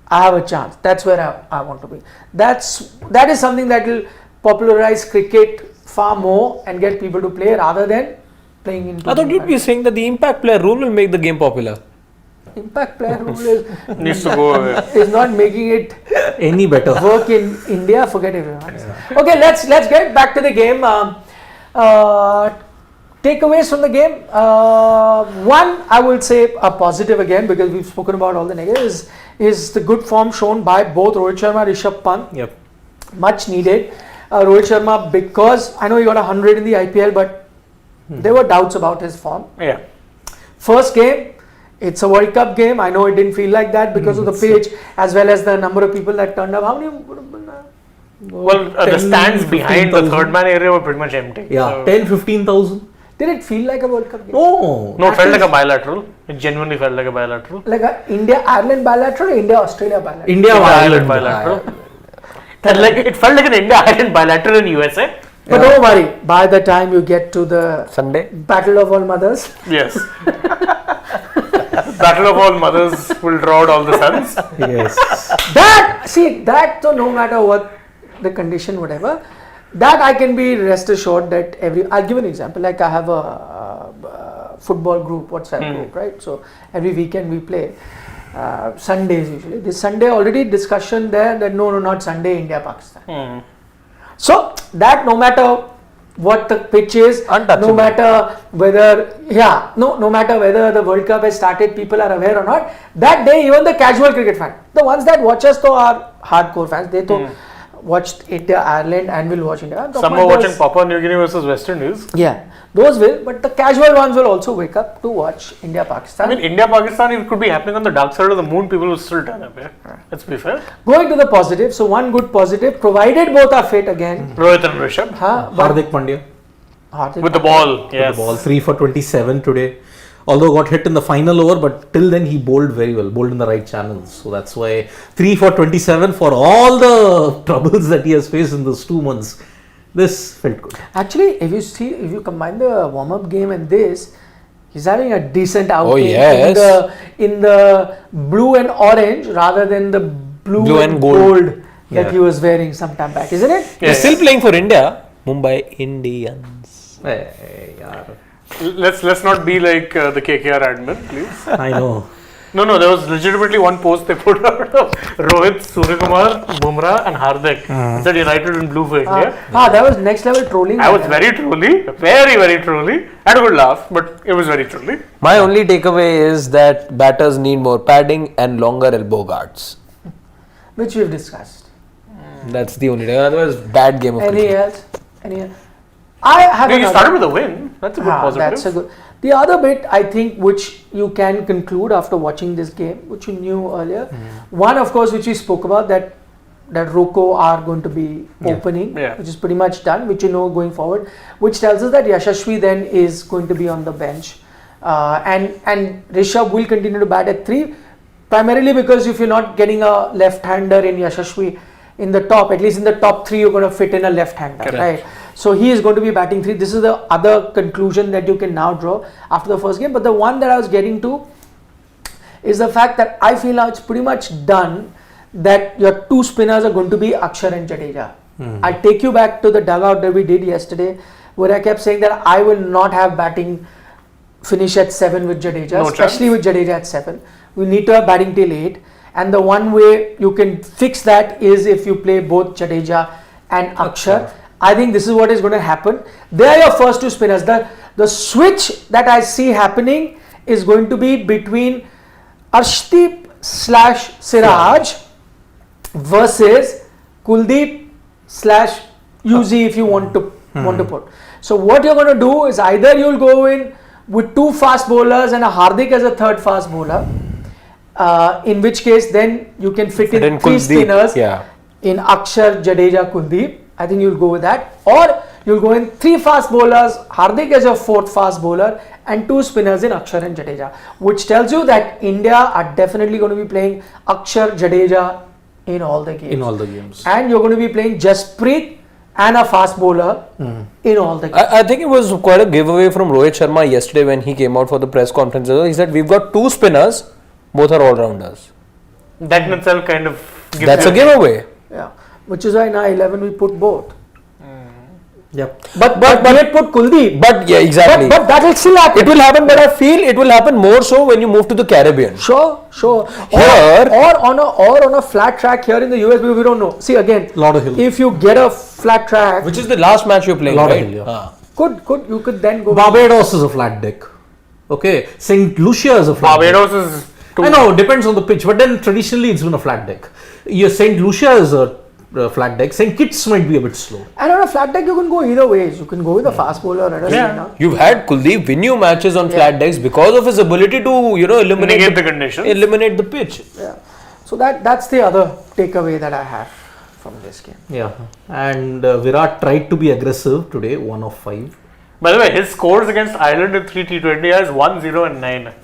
I have a chance. That's where I want to be. That is something that will popularize cricket far more and get people to play rather than playing into. I thought you'd be saying that the impact player rule will make the game popular. Impact player rule is Needs to go away. is not making it Any better. work in India. Forget everyone. Okay, let's get back to the game. Takeaways from the game. One, I will say a positive again, because we've spoken about all the negatives, is the good form shown by both Rohit Sharma and Rishabh Pant. Yep. Much needed. Rohit Sharma, because I know he got 100 in the IPL, but there were doubts about his form. Yeah. First game, it's a World Cup game. I know it didn't feel like that because of the pitch as well as the number of people that turned up. How many? Well, the 10, stands behind the 15,000. third man area were pretty much empty. Yeah, So- 10-15,000. Did it feel like a World Cup game? No. No, it felt like a bilateral. It genuinely felt like a bilateral. Like a India-Ireland bilateral or India-Australia bilateral? India-Ireland bilateral. It felt like an India-Ireland bilateral in USA. But don't worry, by the time you get to the Sunday? Battle of All Mothers, Yes. Battle of all mothers will draw out all the sons. Yes. that so no matter what the condition, whatever, that I can be rest assured that I'll give an example. Like I have a football group, WhatsApp group, right? So every weekend we play. Sundays usually. This Sunday already discussion there that no, not Sunday, India, Pakistan. So that no matter what the pitch is, Untouchable. no matter whether the World Cup has started, people are aware or not, that day even the casual cricket fan, the ones that watch us though are hardcore fans, they though watched India, Ireland and will watch India. Some are watching Papua New Guinea versus West Indies. Yeah, those will, but the casual ones will also wake up to watch India, Pakistan. I mean, India-Pakistan, it could be happening on the dark side of the moon, people will still turn up. Yeah? Let's be fair. Going to the positive, so one good positive, provided both are fit again. Rohit and Rishabh. Hardik Pandya. With the ball. Yes. The ball 3 for 27 today. Although got hit in the final over, but till then he bowled very well, bowled in the right channels. So that's why 3 for 27 for all the troubles that he has faced in those 2 months. This felt good. Actually, if you combine the warm-up game and this, he's having a decent outing yes. in the blue and orange rather than the blue and gold that he was wearing some time back, isn't it? He's still playing for India. Mumbai Indians. Hey, yaar. Let's not be like the KKR admin, please. I know. No, there was legitimately one post they put out of Rohit, Suryakumar, Bumrah and Hardik. Said United in blue for India. That was next level trolling. I was very trolly, very trolly. I had a good laugh, but it was very trolly. My only takeaway is that batters need more padding and longer elbow guards. Which we've discussed. That's the only takeaway. Otherwise, bad game of Any cricket. else? I have You another. started with a win. That's a good positive. That's a good. The other bit I think which you can conclude after watching this game, which you knew earlier, one of course which we spoke about that Roko are going to be opening, which is pretty much done, which you know going forward, which tells us that Yashasvi then is going to be on the bench, and Rishabh will continue to bat at 3, primarily because if you're not getting a left-hander in Yashasvi, in the top, at least in the top 3, you're going to fit in a left-hander, right? So he is going to be batting 3. This is the other conclusion that you can now draw after the first game. But the one that I was getting to is the fact that I feel now it's pretty much done that your 2 spinners are going to be Akshar and Jadeja. I take you back to the dugout that we did yesterday, where I kept saying that I will not have batting finish at 7 with Jadeja, especially with Jadeja at 7. We need to have batting till 8. And the one way you can fix that is if you play both Jadeja and Akshar. I think this is what is going to happen. They are your first 2 spinners. The switch that I see happening is going to be between Arshdeep / Siraj versus Kuldeep / UZ if you want to put. So what you're going to do is either you'll go in with 2 fast bowlers and a Hardik as a 3rd fast bowler. In which case then you can fit in 3 spinners in Akshar, Jadeja, Kuldeep. I think you'll go with that. Or you'll go in 3 fast bowlers, Hardik as your 4th fast bowler and 2 spinners in Akshar and Jadeja. Which tells you that India are definitely going to be playing Akshar, Jadeja in all the games. And you're going to be playing Jasprit and a fast bowler in all the games. I think it was quite a giveaway from Rohit Sharma yesterday when he came out for the press conference. He said we've got 2 spinners, both are all-rounders. That in itself kind of gives That's a giveaway. Yeah, which is why now 11 we put both. Yep. But we put Kuldeep. But yeah, exactly. But that will still happen. It will happen, but I feel it will happen more so when you move to the Caribbean. Sure. Here, or on a flat track here in the US, we don't know. See again, Lauderhill. if you get a flat track, which is the last match you're playing, Lauderhill, right? you could then go. Barbados is a flat deck. Okay, St. Lucia is a flat Barbados deck. is too. I know, depends on the pitch, but then traditionally it's been a flat deck. St. Lucia is a flat deck. St. Kitts might be a bit slow. And on a flat deck, you can go either ways. You can go with a fast bowler or a spinner. You've had Kuldeep win you matches on flat decks because of his ability to, eliminate the conditions. eliminate the pitch. Yeah. So that's the other takeaway that I have from this game. Yeah, and Virat tried to be aggressive today, 1 of 5. By the way, his scores against Ireland in 3 T20 is 1-0 and 9.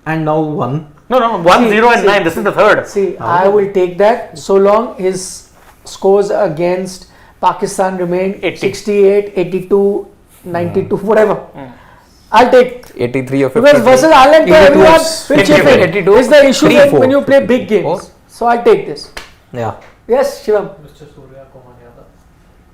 And now 1. No, 1-0 and 9. This is the 3rd. See, I will take that so long his scores against Pakistan remain 80. 68, 82, 92, whatever. I'll take 83 or 50. because versus Ireland, everyone will chip in. 82. It's the issue 3-4. when you play big games. So I'll take this. Yeah. Yes, Shivam.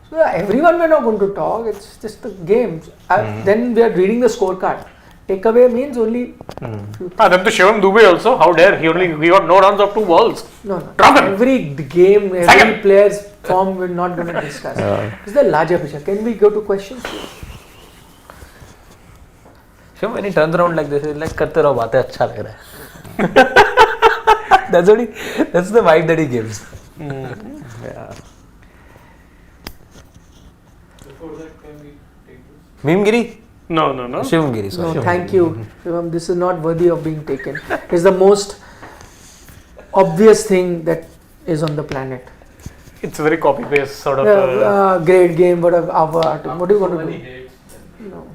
So everyone we're not going to talk. It's just the games. Then we are reading the scorecard. Takeaway means only. Then to Shivam Dubey also. How dare he got no runs of 2 balls. No. Drop him. Every game, every Second. player's form we're not going to discuss. It's the larger picture. Can we go to questions? Shivam, when he turns around like this, it's like karte raho baatein, acha lag raha hai. That's the vibe that he gives. Mimgiri? No. Shivamgiri, sorry. No, thank you. Shivam, this is not worthy of being taken. It's the most obvious thing that is on the planet. It's a very copy paste sort of. Great game, what do you want to do? No.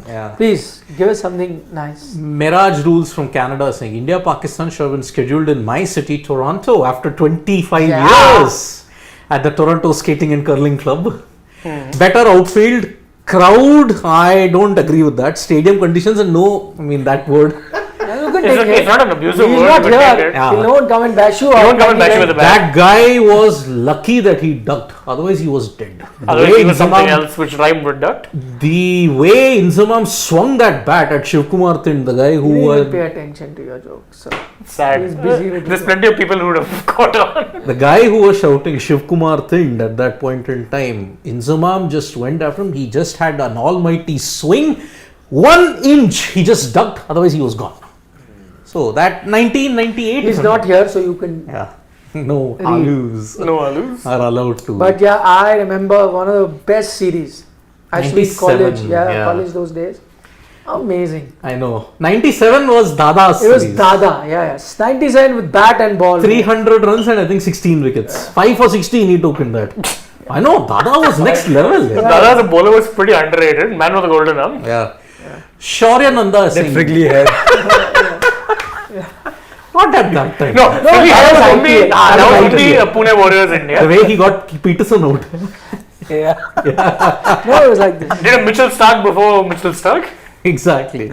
Yeah. Please give us something nice. Mirage rules from Canada saying India Pakistan should have been scheduled in my city, Toronto, after 25 years at the Toronto Skating and Curling Club. Better outfield, crowd, I don't agree with that. Stadium conditions and that word. You can take It's it. not an abusive He's word. not you can take here. it. Yeah. He won't come and bash you. He won't come and bash you with a bat. That guy was lucky that he ducked, otherwise he was dead. Otherwise, he was something else which rhymed with duck. The way Inzamam swung that bat at Shivkumar Thind, the guy who He was didn't pay attention to your jokes. So. Sad. He's busy with There's his plenty of people who would have caught on. the guy who was shouting Shivkumar Thind at that point in time. Inzamam just went after him. He just had an almighty swing. 1 inch he just ducked, otherwise he was gone. So that 1998. He's not here, so you can. Yeah. No alus No alus. are allowed to. But yeah, I remember one of the best series. Actually, 97, college. yeah. College those days. Amazing. I know. 97 was Dada's It was series. Dada. Yeah. 97 with bat and ball. 300 runs and I think 16 wickets. 5 for 16 he took in that. I know, Dada was next level. Yeah. Dada as a bowler was pretty underrated. Man with the golden arm. Shaurya Nanda is saying. Wriggly hair. Not at that time. No, Philly that was was only, IPL. that was That was only IPL. Pune Warriors India. The way he got Peterson out. Yeah. No, it was like this. Did a Mitchell Stark before Mitchell Stark? Exactly.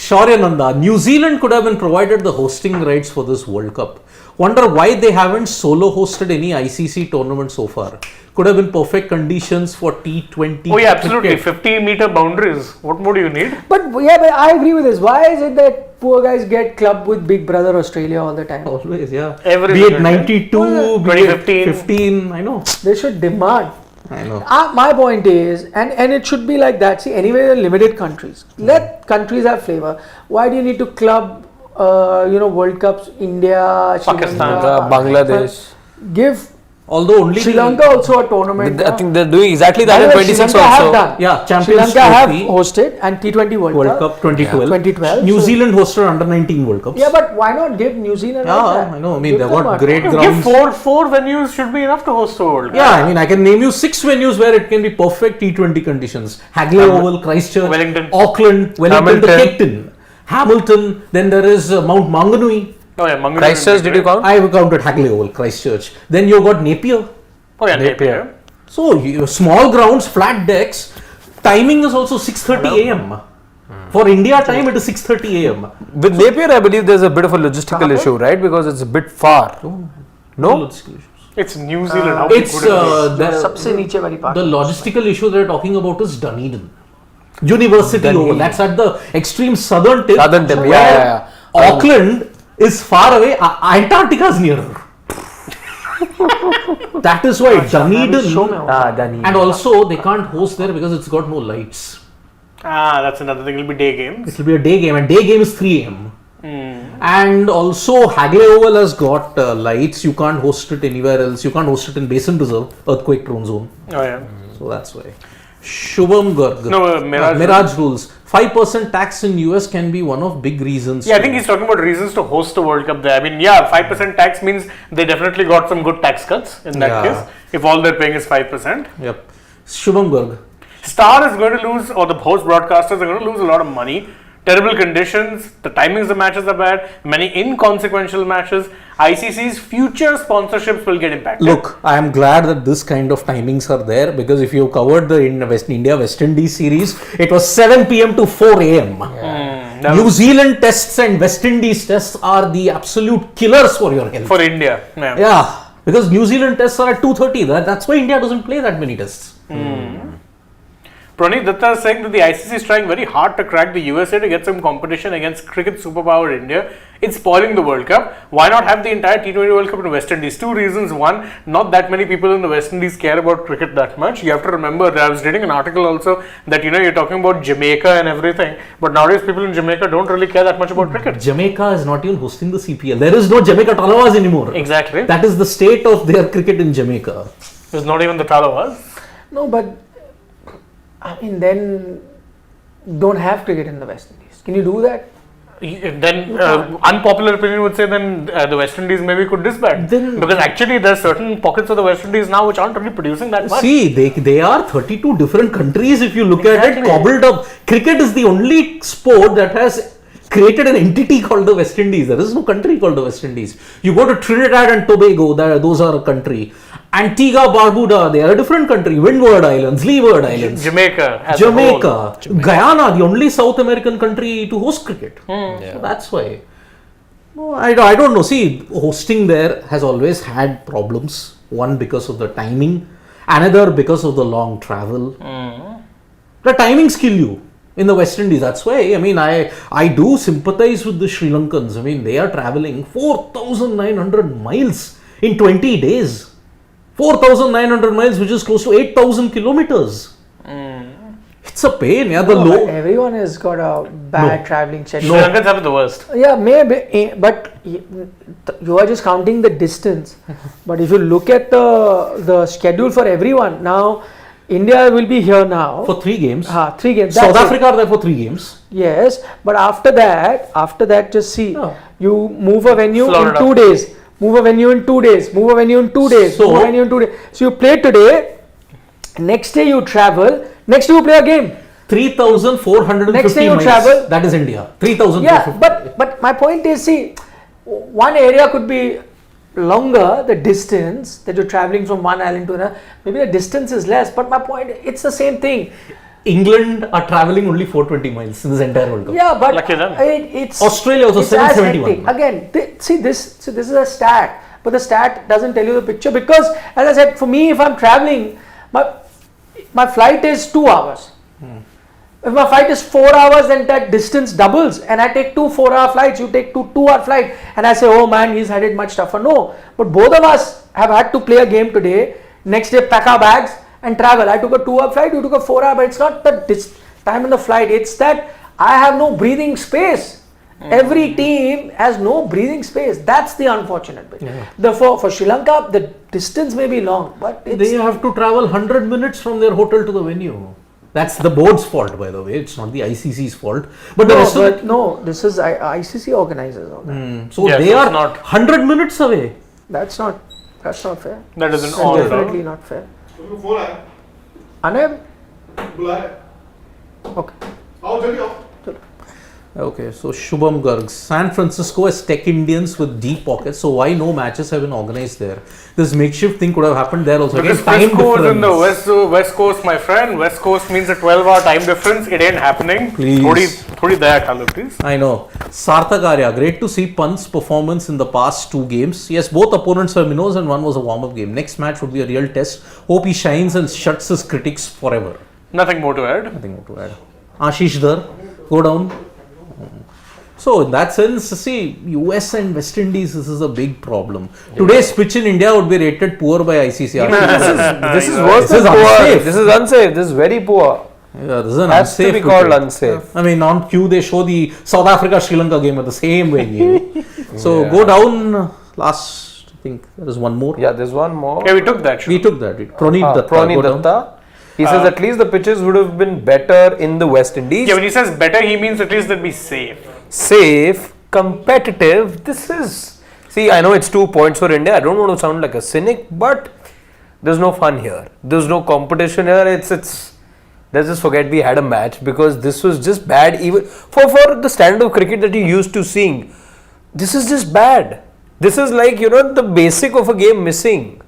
Shauryananda, New Zealand could have been provided the hosting rights for this World Cup. Wonder why they haven't solo hosted any ICC tournament so far. Could have been perfect conditions for T20. Oh yeah, absolutely. cricket. 50-meter boundaries. What more do you need? But yeah, but I agree with this. Why is it that poor guys get clubbed with Big Brother Australia all the time? Always, yeah. Every be it single time. 92, be it 2015. 15, I know. They should demand. I know. My point is, and it should be like that. See, anyway, they're limited countries. Let countries have flavor. Why do you need to club, World Cups, India, Sri Pakistan, Lanka, Bangladesh. Give Although only Sri Lanka also a tournament. I think they're doing exactly that in By the way, 26 Sri Lanka have also. done. Yeah, Sri Champions Lanka have Trophy, hosted and T20 World Cup 2012. 2012. New so- Zealand hosted under 19 World Cups. Yeah, but why not give New Zealand? Yeah, like that? I know. I mean, Give they've them got a- great Give grounds. four venues should be enough to host a World Cup. Yeah, I mean, I can name you 6 venues where it can be perfect T20 conditions. Hagley Oval, Christchurch, Wellington. Auckland, Wellington, the Hamilton. Cape Hamilton. Then there is Mount Maunganui. Oh yeah, Mangalore. Christchurch, did you count? I have counted Hagley Oval, Christchurch. Then you got Napier. Oh yeah, Napier. Napier. So small grounds, flat decks. Timing is also 6:30 a.m. For India time, it is 6:30 a.m. With Napier, I believe there's a bit of a logistical issue, right? Because it's a bit far. No? It's New Zealand. How It's good it is. सबसे नीचे वाली part. the logistical issue they're talking about is Dunedin. University Oval. That's at the extreme southern tip. Southern tip, where yeah. Auckland is far away. Antarctica is nearer. That is why Dunedin. Show me. Dani. And also, they can't host there because it's got no lights. That's another thing. It'll be day games. It will be a day game, and day game is 3 a.m. And also, Hagley Oval has got lights. You can't host it anywhere else. You can't host it in Basin Reserve, earthquake prone zone. Oh yeah. So that's why. Shubham Garg. No, Mirage. Mirage rules. 5% tax in US can be one of big reasons. Yeah, I think he's talking about reasons to host a World Cup there. I mean, yeah, 5% tax means they definitely got some good tax cuts in that Yeah. case. If all they're paying is 5%. Yep. Shubham Garg. Star is going to lose, or the host broadcasters are going to lose a lot of money. Terrible conditions, the timings of the matches are bad, many inconsequential matches. ICC's future sponsorships will get impacted. Look, I am glad that this kind of timings are there because if you covered the India West Indies series, it was 7 p.m. to 4 a.m. That New was Zealand tests and West Indies tests are the absolute killers for your health. for India. Yeah. Yeah, because New Zealand tests are at 2:30. That's why India doesn't play that many tests. Praneeth Datta is saying that the ICC is trying very hard to crack the USA to get some competition against cricket superpower India. It's spoiling the World Cup. Why not have the entire T20 World Cup in West Indies? 2 reasons. One, not that many people in the West Indies care about cricket that much. You have to remember, I was reading an article also that you're talking about Jamaica and everything, but nowadays people in Jamaica don't really care that much about cricket. Jamaica is not even hosting the CPL. There is no Jamaica Talawas anymore. Exactly. That is the state of their cricket in Jamaica. It's not even the Talawas. No, but I mean, then don't have cricket in the West Indies. Can you do that? Then unpopular opinion would say then the West Indies maybe could disband. Then- Because actually there are certain pockets of the West Indies now which aren't really producing that much. See, they are 32 different countries if you look at it, Exactly. cobbled up. Cricket is the only sport that has created an entity called the West Indies. There is no country called the West Indies. You go to Trinidad and Tobago, those are a country. Antigua, Barbuda, they are a different country. Windward Islands, Leeward Islands. Jamaica as a whole. Jamaica, Guyana, the only South American country to host cricket. So that's why. No, I don't know. See, hosting there has always had problems. One because of the timing, another because of the long travel. The timings kill you in the West Indies. That's why. I mean, I do sympathize with the Sri Lankans. I mean, they are traveling 4,900 miles in 20 days. 4,900 miles, which is close to 8,000 kilometers. It's a pain. Yeah, the No, low. everyone has got a bad traveling Sri schedule. Lankans have it the worst. Yeah, maybe, but you are just counting the distance. But if you look at the schedule for everyone now, India will be here now. For 3 games. 3 games. South that's it. Africa are there for 3 games. Yes, but after that, just see. Oh. You move a venue Florida. in 2 days. Move a venue in 2 days. Move a venue in 2 days. So- move a venue in 2 days. So you play today. Next day you travel. Next day you play a game. 3,450 Next day you miles. travel. That is India. 3,450. Yeah, but my point is, see, one area could be longer, the distance that you're traveling from one island to another. Maybe the distance is less, but my point, it's the same thing. England are traveling only 420 miles in this entire World Cup. Yeah, but Lucky them. It's Australia also it's as 771. hectic. Again, this is a stat, but the stat doesn't tell you the picture because, as I said, for me, if I'm traveling, my flight is 2 hours. If my flight is 4 hours, then that distance doubles, and I take 2 4-hour flights. You take 2-hour flight, and I say, oh man, he's had it much tougher. No, but both of us have had to play a game today. Next day, pack our bags and travel. I took a 2-hour flight, you took a 4-hour, but it's not the time in the flight, it's that I have no breathing space. Every team has no breathing space. That's the unfortunate bit. Therefore, for Sri Lanka, the distance may be long, but They have to travel 100 minutes from their hotel to the venue. That's the board's fault, by the way. It's not the ICC's fault. But the rest of it, this is ICC organizers. All that. so Yeah, they so are it's not- 100 minutes away. That's not fair. That isn't That's all. definitely not fair. Phone आया Anab, बुलाया okay. आओ जल्दी आओ Okay, so Shubham Garg, San Francisco has tech Indians with deep pockets, so why no matches have been organized there? This makeshift thing could have happened there also. Because Again, time Frisco is in the difference. west coast, my friend. West coast means a 12-hour time difference. It ain't happening. Please. Thodi daya khalo, please. I know. Sarthak Arya, great to see Pant's performance in the past 2 games. Yes, both opponents were minnows and one was a warm-up game. Next match would be a real test. Hope he shines and shuts his critics forever. Nothing more to add. Nothing more to add. Ashish Dhar, go down. So in that sense, see, US and West Indies, this is a big problem. Today's pitch in India would be rated poor by ICC. This is worse This is than poor. unsafe. This is unsafe. This is very poor. Yeah, this is an Has to unsafe be called cricket. unsafe. I mean, on cue they show the South Africa Sri Lanka game at the same venue. So go down. Last, I think there is one more. Yeah, there's one more. Yeah, we took that. We took that. Pranit Datta. Pranit go down. Datta. He says at least the pitches would have been better in the West Indies. Yeah, when he says better, he means at least they'll be safe. Safe, competitive. This is. See, I know it's 2 points for India. I don't want to sound like a cynic, but there's no fun here. There's no competition here. Let's just forget we had a match because this was just bad. Even for the standard of cricket that you're used to seeing, this is just bad. This is like, the basic of a game missing.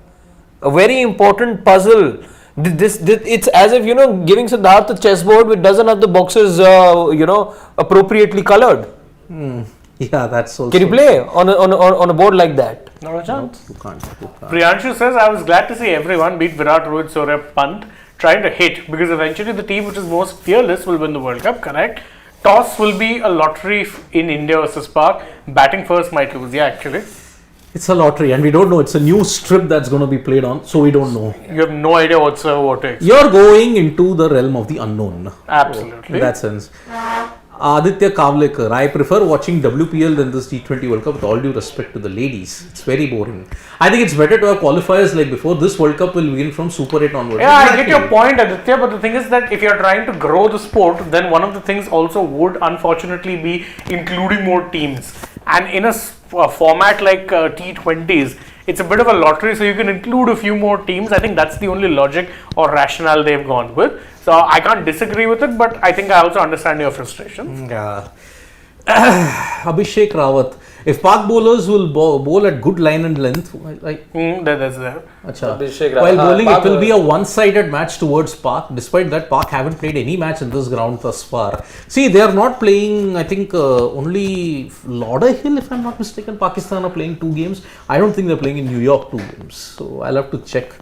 A very important puzzle. It's as if, giving Siddharth a chessboard which doesn't have the boxes, appropriately colored. Yeah, that's also. Can you play on a board like that? Not a chance. You can't. Priyanshu says, I was glad to see everyone beat Virat, Rohit, Surya, Pant trying to hit because eventually the team which is most fearless will win the World Cup, correct? Toss will be a lottery in India versus Pak. Batting first might lose, yeah, actually. It's a lottery and we don't know. It's a new strip that's going to be played on, so we don't know. You have no idea whatsoever what to expect. You're going into the realm of the unknown. Absolutely. In that sense. Aditya Kavlekar, I prefer watching WPL than this T20 World Cup with all due respect to the ladies. It's very boring. I think it's better to have qualifiers like before. This World Cup will begin from Super 8 onwards. Yeah, I get your point, Aditya, but the thing is that if you're trying to grow the sport, then one of the things also would unfortunately be including more teams. And in a format like T20s, it's a bit of a lottery, so you can include a few more teams. I think that's the only logic or rationale they've gone with. So I can't disagree with it, but I think I also understand your frustration. Yeah. Abhishek Rawat, if Pak bowlers will bowl at good line and length, That's there. Acha. Abhishek While Rawat. bowling, Pak it will be a one-sided match towards Pak. Despite that, Pak haven't played any match in this ground thus far. See, they are not playing, I think, only Lauderhill, if I'm not mistaken. Pakistan are playing 2 games. I don't think they're playing in New York 2 games. So, I'll have to check.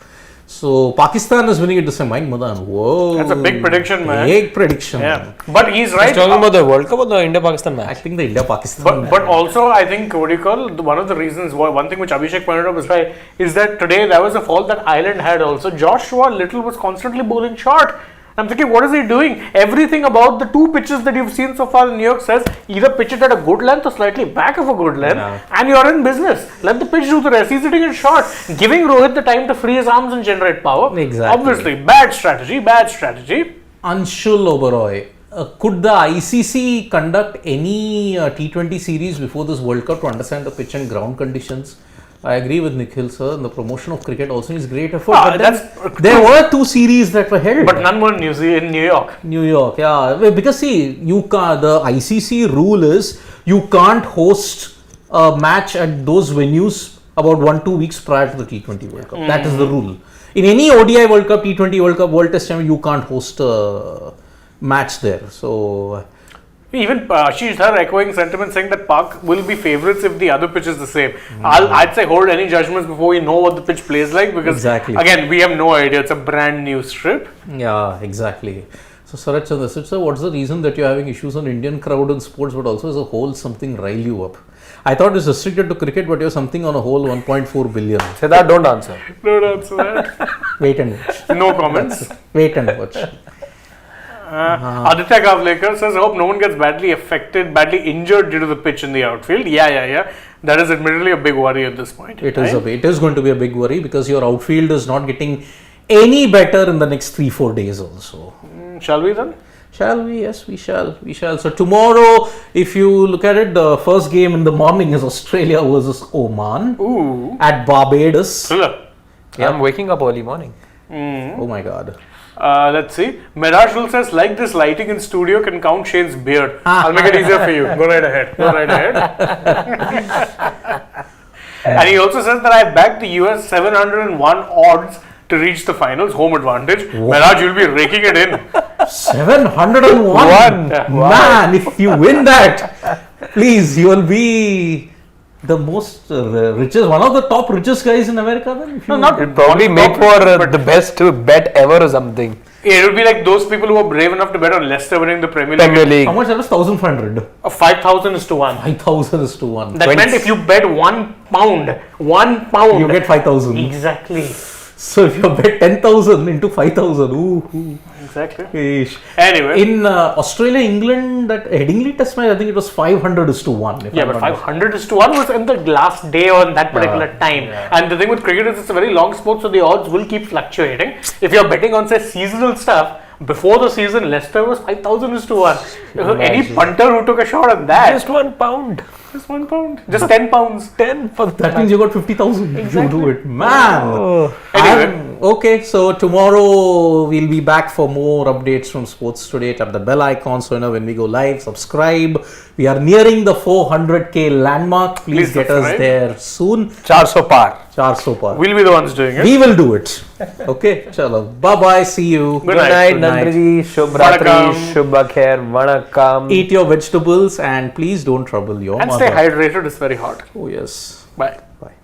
So, Pakistan is winning it this time. Mike Madan. Whoa. That's a big prediction, man. Big prediction. Yeah. But he's right. He's talking about the World Cup or the India-Pakistan I match? think the India-Pakistan. But also, I think, one of the reasons, one thing which Abhishek pointed out was right, is that today there was a fault that Ireland had also. Joshua Little was constantly bowling short. I'm thinking, what is he doing? Everything about the 2 pitches that you've seen so far in New York says either pitch it at a good length or slightly back of a good length, and you're in business. Let the pitch do the rest. He's hitting it short, giving Rohit the time to free his arms and generate power. Exactly. Obviously, bad strategy. Anshul Oberoi, could the ICC conduct any T20 series before this World Cup to understand the pitch and ground conditions? I agree with Nikhil sir. The promotion of cricket also is great effort. But then there were 2 series that were held. But none were in New York. New York, yeah. Because see, the ICC rule is you can't host a match at those venues about 1-2 weeks prior to the T20 World Cup. That is the rule. In any ODI World Cup, T20 World Cup, World Test Championship, you can't host a match there. So Even Ashish Dhar echoing sentiment saying that Pak will be favourites if the other pitch is the same. I'd say hold any judgments before we know what the pitch plays like, because again, we have no idea. It's a brand new strip. Yeah, exactly. So Sarat Chandra, sir, what's the reason that you're having issues on Indian crowd in sports, but also as a whole something rile you up? I thought it's restricted to cricket, but you're something on a whole 1.4 billion. Siddharth, don't answer. Don't answer that. Wait and watch. No comments. Wait and watch. AajTak Avlekar says, hope no one gets badly injured due to the pitch in the outfield. Yeah. That is admittedly a big worry at this point. It is going to be a big worry because your outfield is not getting any better in the next 3-4 days also. Shall we then? Shall we? Yes, we shall. So tomorrow, if you look at it, the first game in the morning is Australia versus Oman. Ooh. At Barbados. Thriller. Yeah, I'm waking up early morning. Oh my God. Let's see. Mirajul says, like this lighting in studio can count Shane's beard. I'll make it easier for you. Go right ahead. And he also says that I backed the US 701 odds to reach the finals, home advantage. Miraj, you'll be raking it in. 701? Man, if you win that, please, you will be the most richest, one of the top richest guys in America then? If you It'll probably make for the best bet ever or something. It will be like those people who are brave enough to bet on Leicester winning the Premier League. How much that was? 1,500. 5,000 is to 1. 5,000 is to 1. That meant if you bet £1, you get 5,000. Exactly. So if you bet 10,000 into 5,000, Exactly. Eesh. Anyway. In Australia, England, that Headingley Test match, I think it was 500 is to 1. Yeah, but 500 is to 1 was in the last day on that particular time. Yeah. And the thing with cricket is it's a very long sport, so the odds will keep fluctuating. If you're betting on, say, seasonal stuff, before the season, Leicester was 5,000 is to 1. Any punter who took a shot at that. Just £1. Just £1. Just 10 pounds. 10 for that means you got 50,000. Exactly. You do it. Man. Oh. Anyway. Okay, so tomorrow we'll be back for more updates from Sports Today. Tap the bell icon so you know when we go live. Subscribe. We are nearing the 400k landmark. Please get us there soon. 400 par. 400 par. We'll be the ones doing it. We will do it. Okay, chalo. Bye-bye. See you. Good night. Nandriji, Shubh Ratri, Shubha Khair, Vanakkam. Eat your vegetables and please don't trouble your mother. And stay hydrated. It's very hot. Oh yes. Bye. Bye.